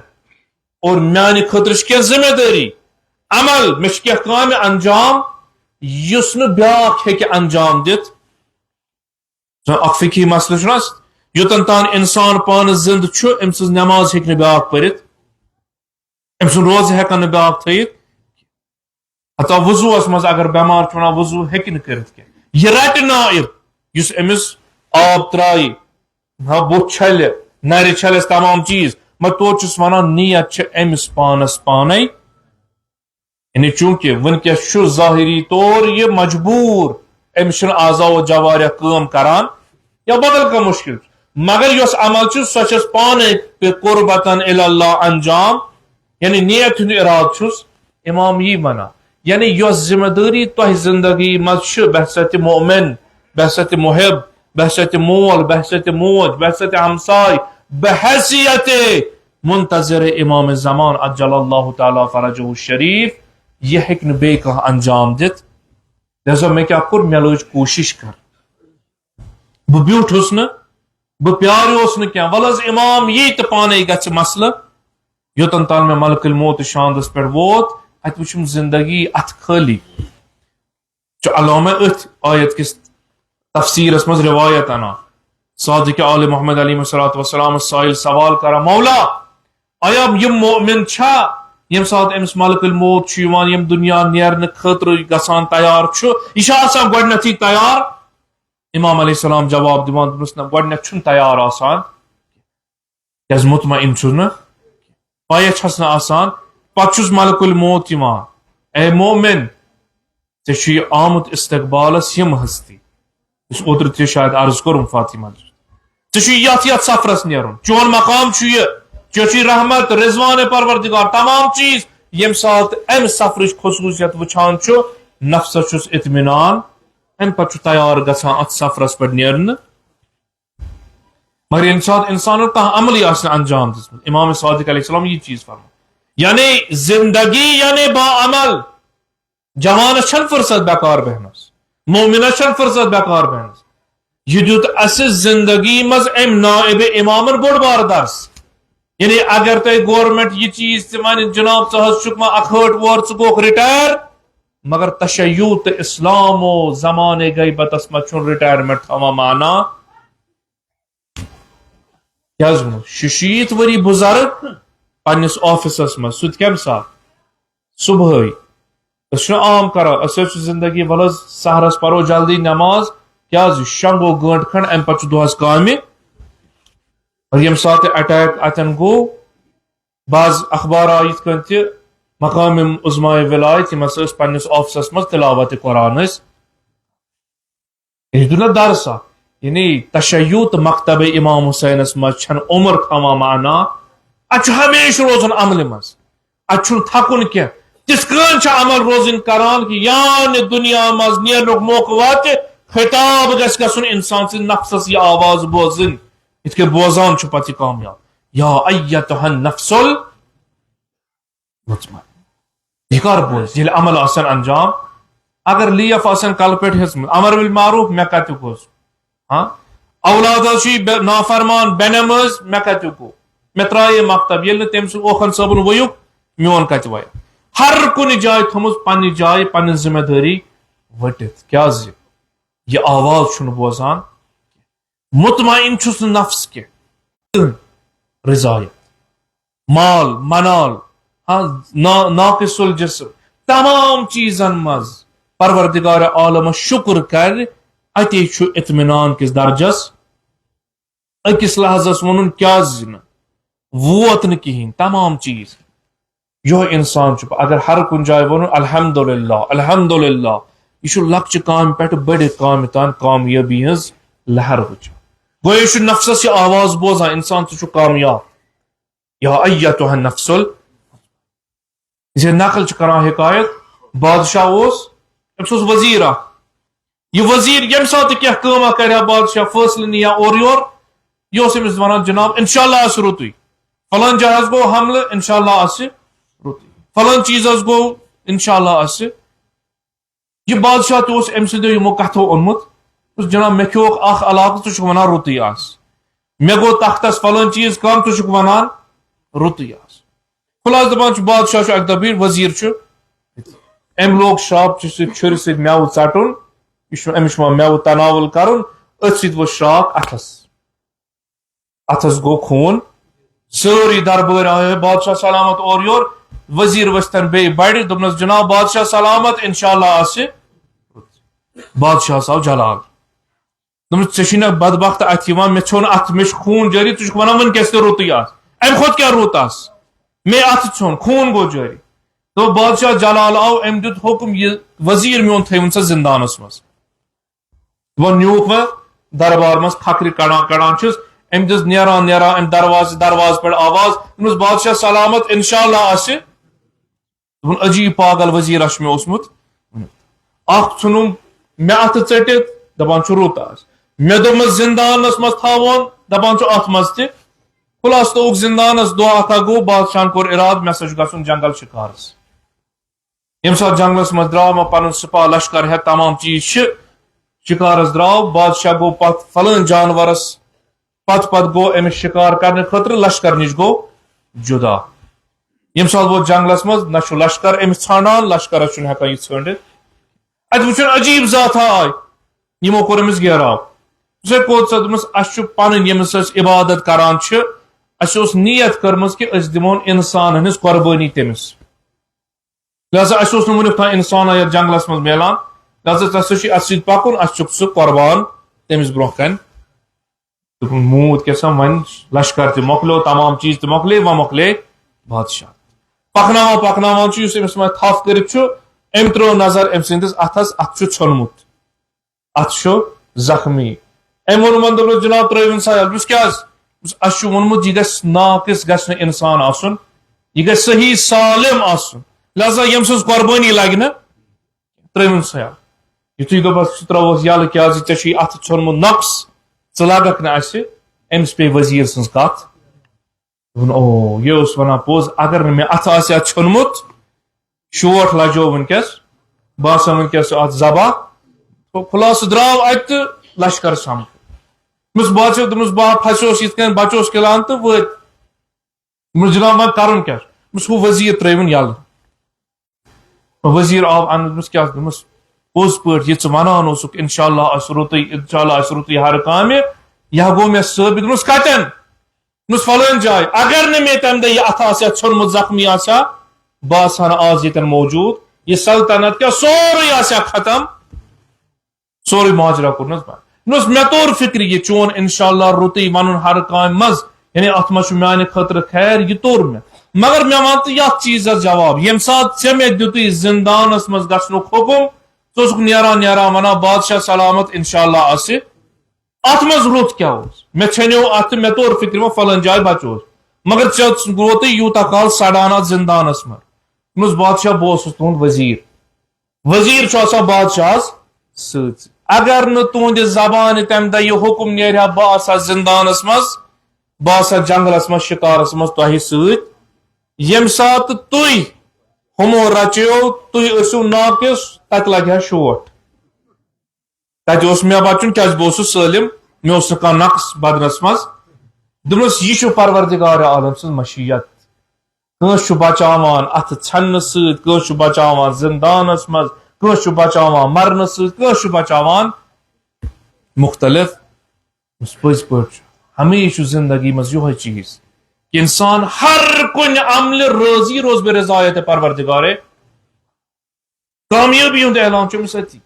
اور میانہ خطر کیا ذمہ داری عمل مے کیا کام انجام یس نہ بیاکھ ہیکہ انجام دت اخ فقہی مسئلہ چھُ یوتن تان انسان پانس زند چھُ ام سٕنز نماز ہیکہ نہ بیاکھ پرت ام سن روز ہیکن نہ بیاکھ تھٲیِتھ حتیٰ وضوس مز اگر بیمار چھُ ونان وضو ہیکہ نہ کٔرِتھ کینٛہہ یہ رٹہِ نائب یس امس آب ترایہِ بُتھ چھلہِ نرِ چھلس تمام چیز مگر تو چھس ونان نیت چھ امس پانس پانے یعنی چونکہ ونکس چھ ظاہری طور یہ مجبور امس چھ اعضاء و جوارح کام کران یا بدل کا مشکل مگر یس عمل چھ سو چھس پانے پہ قربتن الی اللہ انجام یعنی نیت ہند اراد چھس امام یہ ونان یعنی یس ذمہ داری تہ زندگی مز بحثت مومن بحثت محب بحثت مول بحثت موج بحثت ہمسائے بحیثیت منتظر امام زمان عجل اللہ تعالی فرجہ الشریف یہ ہیکہ بی کانٛہہ انجام دت لہذا میں کیا کور مے لج کوشش کر بہ بیوٹھس نا بہ پیاریوس نا کیا ول حظ امام یہ تو پانے گژھِ مسئلہ یوتن تان میں ملک الموت شاندس پہ ووت ات وچھم زندگی ات خالی علامہ ات آیت کس تفسیر مز روایت انا صادق آل محمد علیہ السلام سائل سوال کرا مولا آیا یم مومن چھا یم سات امس ملک الموت چھ یوان یم دنیا نیرن خاطر گسان تیار چھ یہ آسان گۄڈنیتھٕے تیار امام علیہ السلام جواب دِوان دوٚپنس نہ گۄڈنیتھ چھُنہٕ تیار آسان کیازِ مطمئن چھُس نہ پایا چھس نہ آسان پتہٕ چھُس ملک الموت یوان اے مومن ژےٚ چھُ یہ آمُت استقبالس یم ہستی اس اوترٕ تہِ شاید عرض کوٚرُم فاطمہ ژےٚ چھُ یتھ سفرس نیرُن چون مقام چھُ یہ چی رحمت رضوان پروردگار تمام چیز یم سات ام سفرچ خصوصیت وچھان چھُ نفسس چھُس اطمینان ام پتہٕ چھُ تیار گژھان اتھ سفرس پہ نیرن مگر یم سات انسان کانٛہہ عملی آسہِ انجام دِژمٕژ امام صادق علیہ السلام یہ چیز فرما یعنی زندگی یعنی با عمل جوانس چھن فرصت بیکار بہنس مومنس چھن فرصت بیکار بہنس یہ دیت اس زندگی مز ام نائب امامن بوڑ بار درس یعنی اگر تہ گورنمنٹ یہ چیز ون جناب ثہ اکہٹ وور ثوک رٹائر مگر تشیع تو اسلام و زمانے غیبتس مز ریٹائرمنٹ تھوا مانا کیا ونو 66 وری بزرگ پنس آفسس مز سہ کم سات صبح عام کران زندگی ول سحرس پرو جلدی نماز کیا شنگو گنٹ کھنڈ ام پتہ دہس کامہ اور یم سات اٹیک اتن گو بعض اخبار یت کن تہ مقام عظماء ولایت یم پنس آفسس مز تلاوت قرآن یہ دہ درس یعنی تشیع تو مکتب امام حسینس مز چھن عمر تھوا مانا ات ہمیشہ روزن عمل مز ات تھکن کی تس کن عمل روزن کران کہ یان دنیا مز نیرنک موقع وات خطاب گھس گھن انسان سن نفسس یہ آواز بوزن ات کے بوزان پتہ کامیاب یا ایتها النفس المطمئنہ یہ کر بوز یل عمل آسن انجام اگر لیف آسن کل پہ ہزم امر بالمعروف مے کت گوس ہاں اولاد نافرمان بے نماز مے کت گو مے ترائے مکتب یل تم سن اوکھن صبن ویک میون کت ویا ہر کن جائے تھمز پنہ جائے پنہ ذمہ داری وٹت کیا یہ آواز چھن بوزان مطمئن چھس نفس کے رضایت مال منال ناقص الجسم تمام چیزن مز پروردگار عالم شکر کر اتے چھ اطمینان کس درجس اکس لحظس ون کیا زن ووت نا کہین تمام چیز یہ انسان چھ اگر ہر کن جائے ون الحمدللہ الحمدللہ یہ لکچہ کام پہ بڑ کام تان کامیابی ہز لہر وچ گو یہ نفسس یہ آواز بوزان انسان تو کامیاب یا ایتها النفس اسے نقل کران حکایت بادشاہ امس وزیر یہ وزیر یم سات کیا کام کرا بادشاہ فیصلہ نیا اور یور یہ امس ونان جناب انشاءاللہ آس رتوی فلان جائے گو حملہ انشاءاللہ آس رتوی فلان چیز گو انشاءاللہ آس یہ بادشاہ تو ام سو یمو کتھو اونمت جناب مے کھیوک اخ علاقہ ژٕ ونان رُتُے آس مے گو تختس فلان چیز کم ژٕ ونان رُتُے آس خلاص دپان بادشاہ اک دۄہ بیٖٹھ وزیر ام لوگ شراپ چھُرِ سۭتۍ میوٕ ژٹُن أمِس چھُ میوٕ تناول کرُن أتھۍ سۭتۍ ووٚتھ شراک اتھس گوٚو خوٗن سٲری دربٲرۍ آے بادشاہ سلامت اور یور وزیر ؤستن بیٚیہِ بڑِ دوٚپنس جناب بادشاہ سلامت انشاءاللہ آسہِ بادشاہ آو جلال دوٚپنس ژےٚ چھی نا بدبخت اتھ یِوان مےٚ ژھیوٚن اتھ مےٚ چھُ خوٗن جٲری ژٕ چھُکھ ونان ؤنکیٚس تہِ رُتُے آس امہِ کھۄتہٕ کیٛاہ رُت آس مےٚ اتھ ژھیوٚن خوٗن گوٚو جٲری دوٚپ بادشاہ جلال آو أمۍ دیُت حُکم یہِ وزیر میون تھٲیوُن سا زندانس منٛز وۄنۍ نیوٗکھ وۄنۍ دربار منٛز پھکرِ کڑان کڑان چھِس أمۍ دِژ نیران نیران أمۍ دروازٕ پٮ۪ٹھ آواز دوٚپنس بادشاہ سلامت انشاءاللہ آسہِ دوٚپُن عجیٖب پاگل وزیرا چھُ مےٚ اوسمُت اکھ ژھُنُم مےٚ اتھٕ ژٔٹِتھ دپان چھُ رُت آس مےٚ دوٚپمس زندانس منٛز تھاوون دپان چھُ اتھ منٛز تہِ خلاص توٚک زندانس دۄہ اکھا گوٚو بادشاہن کوٚر ارادٕ مےٚ ہسا چھُ گژھُن جنگل شکارس ییٚمہِ ساتہٕ جنگلس منٛز درٛاو مےٚ پنُن سپاہ لشکر ہیتھ تمام چیز چھِ شکارس درٛاو بادشاہ گوٚو پتہٕ فلٲنۍ جانورس پتہٕ گوٚو أمِس شکار کرنہٕ خٲطرٕ لشکر نِش گوٚو جدا ییٚمہِ ساتہٕ ووت جنگلس منٛز نہ چھُ لشکر أمِس ژھانڈان لشکرس چھُنہٕ ہٮ۪کان یہِ ژھٲنڈِتھ اتہِ وٕچھُن عجیٖب ذاتھا آے یِمو کوٚر أمِس گیراو ژےٚ کوٚت سا دوٚپمس اسہِ چھُ پنٕنۍ ییٚمِس أسۍ عبادت کران چھِ اسہِ اوس نیت کٔرمٕژ کہِ أسۍ دِمون انسان ہٕنٛز قۄربٲنی تٔمِس لہذا اسہِ اوس نہٕ وُنیُک تام انسانا یتھ جنگلس منٛز میلان لہذا ژےٚ ہسا چھُے اتھ سۭتۍ پکُن اسہِ چھُکھ سُہ قۄربان تٔمِس برونٛہہ کنہِ دوٚپُن موٗد کیٛاہ سا وۄنۍ لشکر تہِ مۄکلیو تمام چیٖز تہِ مۄکلے وۄنۍ مۄکلے بادشاہ پکناوان پکناوان چھُ یُس أمِس وۄنۍ تھپھ کٔرِتھ چھُ أمۍ ترٲو نظر أمۍ سٕنٛدِس اتھس اتھ چھُ ژھیوٚنمُت اتھ چھُ زخمی أمۍ ووٚن دوٚپُن جناب ترٲوِن سا دوٚپُس کیٛاہ اسہِ چھُ ووٚنمُت یہِ گژھِ ناقص گژھِ نہٕ انسان آسُن یہِ گژھِ صحیح سالم آسُن لہذا ییٚمہِ سٕنٛز قۄربٲنی لگہِ نہٕ ترٲوِن سا یلہٕ یِتھُے دوٚپس سُہ ترٛووُس یلہٕ کیٛازِ ژےٚ چھُے اتھٕ ژھیوٚنمُت نقص ژٕ لگکھ نہٕ اسہِ أمِس پیٚیہِ وزیٖر سٕنٛز کتھ دوٚپُن او یہِ اوس ونان پوٚز اگر نہٕ مےٚ اتھٕ آسہِ ہا ژھیوٚنمُت شوٹھ لجیو ونکیٚس بہٕ آسہٕ ہا ونکیٚس اتھ ذبح خلاص سُہ درٛاو اتہِ تہٕ لشکر سمکھِ دوٚپمس بادشاہ دوٚپمس بہٕ پھسیوس یِتھ کٔنۍ بچوس کِلان تہٕ وٲتۍ دوٚپمس جناب وۄنۍ کرُن کیٛاہ چھُ دوٚپمس ہُہ وزیٖر ترٲوِن یلہٕ وزیٖر آو اننہٕ دوٚپمس کیٛاہ دوٚپمس پوٚز پٲٹھۍ یہِ ژٕ ونان اوسُکھ انشاءاللہ آسہِ رُتُے انشاءاللہ آسہِ رُتُے ہر کامہِ یہِ گوٚو مےٚ ثٲبت دوٚپمس کتٮ۪ن دوٚپمس فلٲنۍ جایہِ اگر نہٕ مےٚ تمہِ دۄہ یہِ اتھٕ آسہِ ہا ژھیوٚنمُت زخمی آسہِ ہا بہٕ آسہٕ ہا نہٕ آز ییٚتٮ۪ن موجوٗد یہِ سلطنت کیٛاہ سورُے آسہِ ہا ختم سورُے ماجرا کوٚرنس بنٛد دوٚپمس مےٚ توٚر فکرِ یہِ چون انشاءاللہ رُتُے ونُن ہر کامہِ منٛز یعنی اتھ منٛز چھُ میانہِ خٲطرٕ خیر یہِ توٚر مےٚ مگر مےٚ ون تہٕ یتھ چیٖزس جواب ییٚمہِ ساتہٕ ژےٚ مےٚ دِتُے زندانس منٛز گژھنُک حُکم ژٕ اوسُکھ نیران نیران ونان بادشاہ سلامت انشاءاللہ آسہِ اتھ منٛز رُت کیٛاہ اوس مےٚ ژھیٚنیو اتھ تہٕ مےٚ توٚر فکرِ وۄنۍ فلٲنۍ جایہِ بچوس مگر ژےٚ ووتُے یوٗتاہ کال سڑان اتھ زندانس منٛز دوٚپمس بادشاہ بہٕ اوسُس تُہُنٛد وزیٖر وزیٖر چھُ آسان بادشاہس سۭتۍ اگر نہٕ تُہنٛدِ زبانہِ تمہِ دۄہ یہِ حُکم نیرِ ہا بہٕ آسہٕ ہا زندانس منٛز بہٕ آسہٕ ہا جنگلس منٛز شکارس منٛز تۄہہِ سۭتۍ ییٚمہِ ساتہٕ تُہۍ ہُمو رچیو تُہۍ ٲسِو ناقص تتہِ لگہِ ہا شوٹھ تتہِ اوس مےٚ بچُن کیٛازِ بہٕ اوسُس سٲلِم مےٚ اوس نہٕ کانٛہہ نقص بدنس منٛز دوٚپمس یہِ چھُ پروردگار عالم سٕنٛز مشیت کٲنٛسہِ چھُ بچاوان اتھٕ ژھٮ۪ننہٕ سۭتۍ کٲنٛسہِ چھُ بچاوان زندانس منٛز کٲنٛسہِ چھُ بچاوان مرنہٕ سۭتۍ کٲنٛسہِ چھُ بچاوان مختلف پٔزۍ پٲٹھۍ چھُ ہمیشہِ چھُ زندگی منٛز یِہوے چیٖز کہ انسان ہر کن عمل روزی روز بے رضایت پروردگار کامیابی ہند اعلان چھ ستی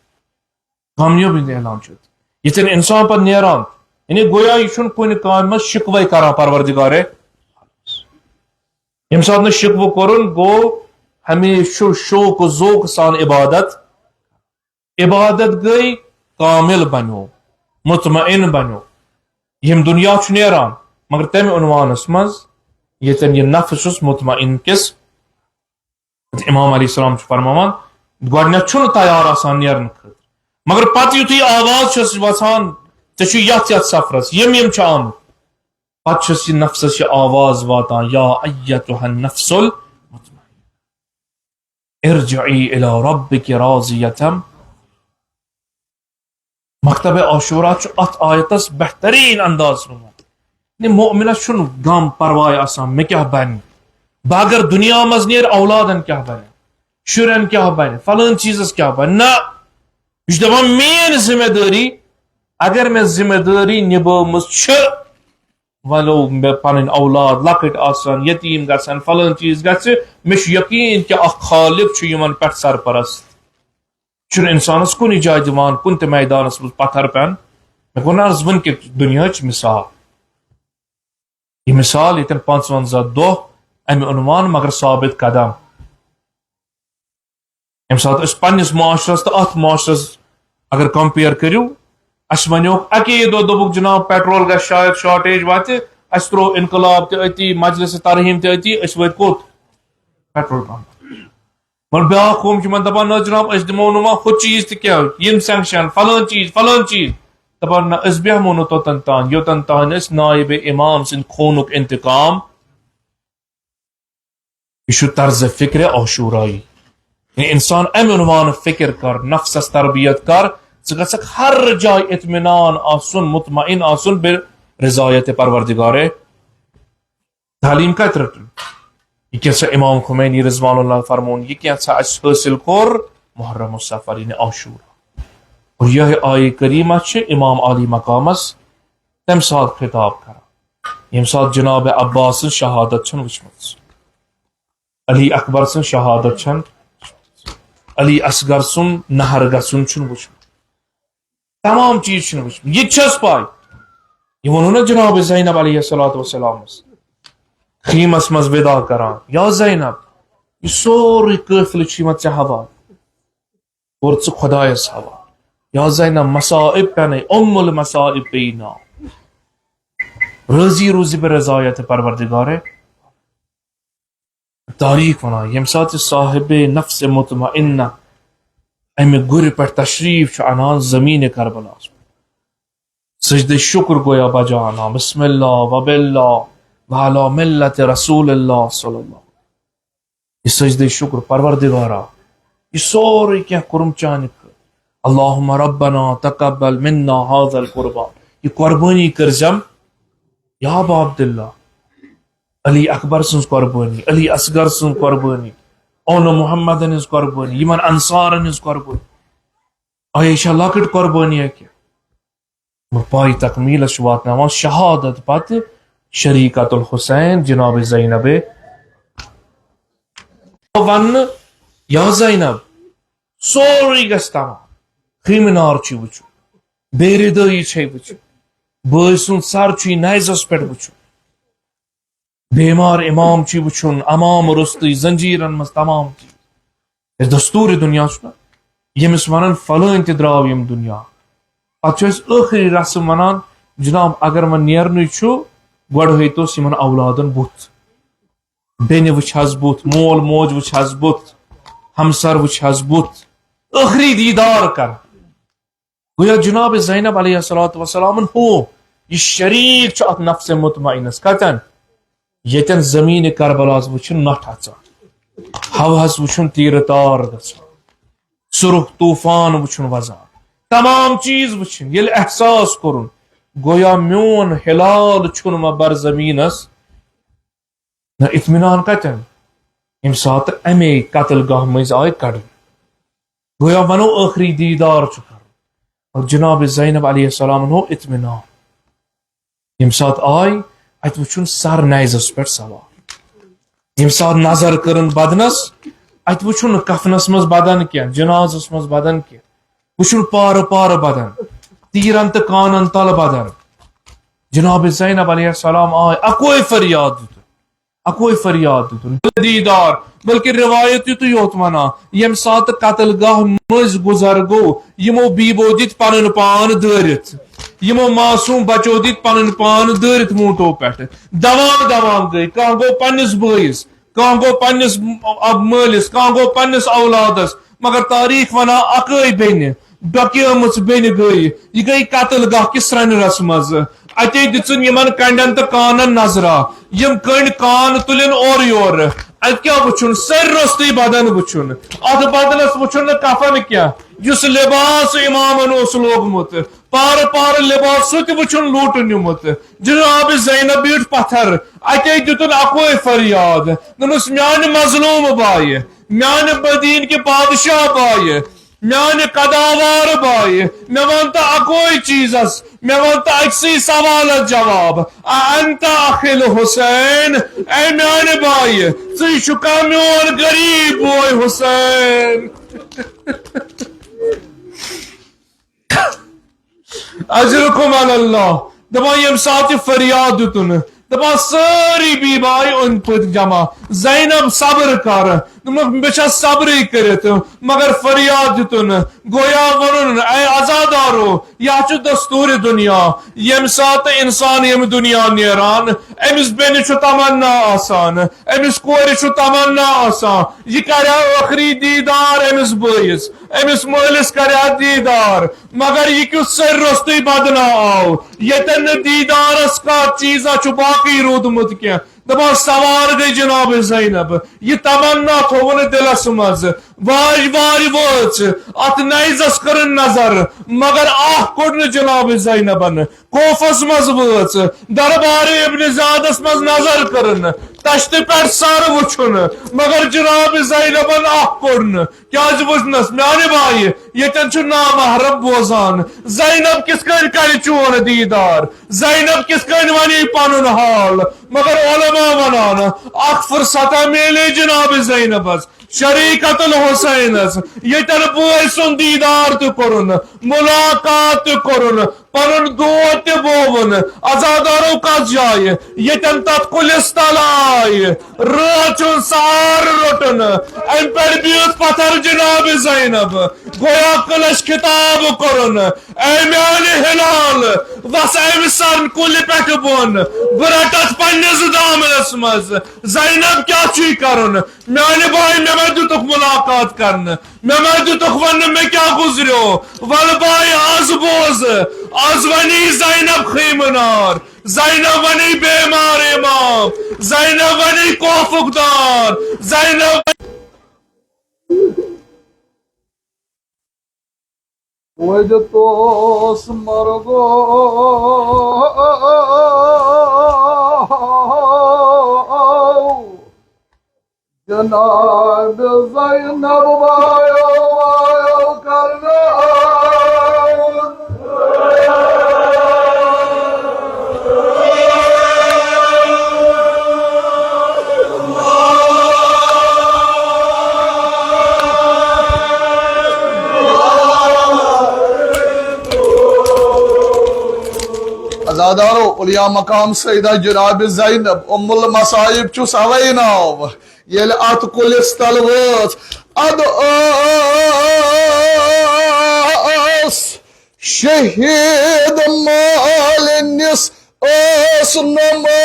کامیابی ہند اعلان چھ یتن انسان پہ نیران یعنی گویا یہ کن کام مز شکوے کران پروردگار یم سات نہ شکوہ کرن گو ہمیشہ شوق و ذوق سان عبادت گئی کامل بنو مطمئن بنو یم دنیا چھ نیران مگر تمہ عنوانس مز یتن یہ نفس مطمئن کس امام علیہ السلام فرمان گۄڈنیتھ چھُنہٕ تیار آسان نیرنہٕ خٲطرٕ مگر پتہٕ یُتھُے آواز چھس وسان ژےٚ چھُ یتھ سفرس یم چھُ آمُت پتہٕ چھس یہ نفسس یہ آواز واتان یا ایتها النفس المطمئنة ارجعی الی ربک راضیة مکتب عاشورہ ات آیتس بہترین انداز مومنس چھُنہٕ غم پرواے آسان مےٚ کیٛاہ بنہِ بہٕ اگر دنیا مز نیر اولادن کیٛاہ بنہِ شرین کیٛاہ بنہِ فلٲنۍ چیٖزس کیٛاہ بنہِ نہ یہ چھُ دپان میٲنۍ ذمہ دٲری اگر مےٚ ذمہ دٲری نبٲومٕژ چھِ ولو مےٚ پنٕنۍ اولاد لۄکٕٹۍ آسن یتیٖم گژھن فلٲنۍ چیٖز گژھِ مےٚ چھُ یقیٖن کہِ اکھ خالق چھُ یِمن پٮ۪ٹھ سرپرست چھُنہٕ انسانس کُنہِ جایہِ دِوان کُنہِ تہِ میدانس منٛز پتھر پٮ۪ن مےٚ گوٚو نہ حظ وٕنکہِ دُنیاہٕچ مثال یہ مثال یتن 55 دۄہ امہِ عنوان مگر ثابت قدم ییٚمہِ ساتہٕ أسۍ پننس معاشرس تہٕ اتھ معاشرس اگر کمپیر کٔرِو اسہِ ونیوکھ اکی دۄہ دوٚپُکھ جناب پیٹرول گژھِ شاید شارٹیج واتہِ اسہِ تروو انقلاب تہِ أتی مجلس ترحیٖم تہِ أتی أسۍ وٲتۍ کوٚت پیٹرول پمپ مگر بیاکھ قوم چھُ یِمن دپان نہ جناب أسۍ دِمو نہٕ وۄنۍ ہُہ چیٖز تہِ کینٛہہ یِم سینکشن فلٲنۍ چیٖز دپان نہ أسۍ بیہمو نہٕ توٚتن تام یوٚتن تام أسۍ نائب امام سٕنٛدِ خوٗنُک انتقام یہ چھُ طرز فکر عاشورائی انسان امہ عنوان فکر کر نفسس تربیت کر ژٕ گژھکھ ہر جائے اطمینان آسن مطمئن آسن بے رضایت پروردگار تعلیم کت رٹن یہ کیسا امام خمینی رضوان اللہ فرمون یہ کیسا اس حاصل کور محرم السفر یعنی عاشورہ اور یہ آیہ کریمہ چھ امام عالی مقامس تم ساتھ خطاب کرا یم ساتھ جناب عباس شہادت چھن وچمت علی اکبر سن شہادت چھن علی اصغر سن نہر گژھن چھن وچمت تمام چیز چھن وچمت یہ چھس پاے یہ ونو نا جناب زینب علیہ الصلوۃ والسلام خیمس مز ودا کران یا زینب یہ سورے قافلہ چھ مت حوالہ اور ژٕ خدایس حوالہ یا زینب مصائب پینے ام المصائب پینا رضی روزی بے رضایت پروردگار تاریخ ونا یم سات صاحب نفس مطمئنہ امہ گر پہ تشریف چھ انان زمین کربلا سجدہ شکر گویا بجانا بسم اللہ وباللہ وعلی ملت رسول اللہ صلی اللہ یہ سجدہ شکر پروردگارا یہ سورے کیا کرم چانک اللہم ربنا تقبل منا هذا القربان یہ قربانی کرزم یا ابا عبداللہ علی اکبر سن قربانی علی اصغر سن قربانی اون محمد ہز قربانی یمن انصارن ہز قربانی عائشہ لکٹ قربانی کیا پائی تکمیل واتناوان شہادت پتہ شریکت الحسین جناب زینب ون یا زینب سوری گژھِ تمام خیمنار چھ وچھو بے ردائی چھ وچھو بٲے سُنٛد سر چھ نیزس پہ وچھو بیمار امام چھ وچھن امام رستی زنجیرن مز تمام چیز دستور دنیا چھنا یمس ونان فلٲنۍ تہِ درٛاو یم دنیا پتہٕ چھِ أسۍ ٲخری رسم ونان جناب اگر وۄنۍ نیرنُے چھُ گۄڈٕ ہیتوس یمن اولادن بُتھ بیٚنہِ وٕچھہس بُتھ مول موج وٕچھہس بُتھ ہمسر وٕچھہس بُتھ ٲخری دیدار کر گویا جناب زینب علیہ الصلوۃ والسلام ہو یہ شریک چھ اتھ نفس مطمئنس کتن یتن زمین کربلاس وچھن نٹھ اژان ہوہس وچھن تیر تار گژھان سرخ طوفان وچھن وزان تمام چیز وچھن یل احساس کرن گویا میون ہلال چھن ما بر زمینس نہ اطمینان کتن یم سات امی قتل گاہ مز آئے کڑن گویا ونو ٲخری دیدار چھ کرن اور جناب زینب علیہ السلام ہو اطمینان یم سات آئی ات وچھن سر نیزس پہ سوار یم سات نظر کرن بدنس ات وچھن کفنس مز بدن کی جنازس مز بدن کی وچھن پار پار بدن تیرن تو کانن تل بدن جناب زینب علیہ السلام آئے اکوئی فریاد دیتن اکوئی فریاد دیتن دیدار بلکہ روایت یوت یوت ونا یم سات قتل گاہ مز گزر گو یمو بیبو دت پنن پان دٲرِتھ یمو معصوم بچو دت پنن پان دٲرِتھ موٹو پٮ۪ٹھ دوام دوام گئی کانٛہہ گوٚو پننس بٲیس کانٛہہ گوٚو پننس مٲلس کانٛہہ گوٚو پننس اولادس مگر تاریخ ونا اکٲے بیٚنہِ ڈۄکیمٕژ بیٚنہِ گٔے یہ گئی قتل گاہ کس رنرس مز اتے دژن یمن کنڈن تو کانن نظرا یم کنڈ کان تلن اور یور ات کیا وچھن سر روستی بدن وچھن ات بدنس وچھن کفن کیا جس لباس امامن اس لوگمت پار پار لباس سہ تہ وچھن لوٹ نمت جناب زینب بیٹھ پتھر اتے دتن اکوئی فریاد دنس میان مظلوم بائے میان بدین کے بادشاہ بائے میان قداوار بائے میں ونتا اکوئی چیزس میں ونتا اکسی سوال جواب انت اخل حسین اے میان بائے ژٕ چھُکھا میون غریب بوے حسین اجرکم علی اللہ دپان یم سات فریاد دتن دپان ساری بی بائی ان پت جمع زینب صبر کر بہ صبر کرت مگر فریاد دتن گویا ون اے عزادارو یہ دستور دنیا یم سات انسان یم دنیا نیران امس بین تمنا آسان امس کور تمنا آسان یہ کریا ٲخری دیدار امس بٲیس امس مٲلس کریا دیدار مگر یہ کیُتھ سر روستٕے بدنا آو یتن دیدارس کا چیزا چھ باقی رودمت کی دپان سوار گئی جناب زینب یہ تمنا تھون دلس مز وار وار وٲژ ات نیزس کرن نظر مگر کوٚڑ جناب زینبن کوفس مز وٲژ دربار ابن زیادس مز نظر کرن تشت پہ سر وچھن مگر جناب زینبن کوٚڑ کیاز وچھنس میانہ بھائی یتن نامحرم بوزان زینب کس کن کر چون دیدار زینب کس کن ونی پنن حال مگر علماء ونان اخ فرصتہ میلے جناب زینبس شریکت الحسینس یتن بوئے سن دیدار تو کرن ملاقات تو کرن پنن دود تہ بوون عزادارو کس جائے یتن تت کلس تل آئے رچن سار روٹن ام پہ بیت پتھر جناب زینب گویا کلش خطاب کرن اے میان ہلال وس ام سن کل پہ بون بہ رٹت پنس دامنس مز زینب کیا چھ کرن میانہ بھائی مے دتک ملاقات کرن مے دتک ون مے کیا گزریو ول بھائی آز بوز آز ونی زینب خیمنار زینب ونی بیمار امام زینب ونی کوفک دار زینب وجدتوس مرغو جناب زینب وایو کرنا عزادارو اولیاء مقام سیدہ جناب زینب ام المصائب چس اوے ناو یل ات کلس تل وٲژ اد شہید مالنس نما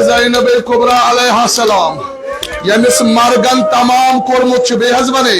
زینب کبریٰ علیہ السلام یمس مرگن تمام کورمت بے حض بنے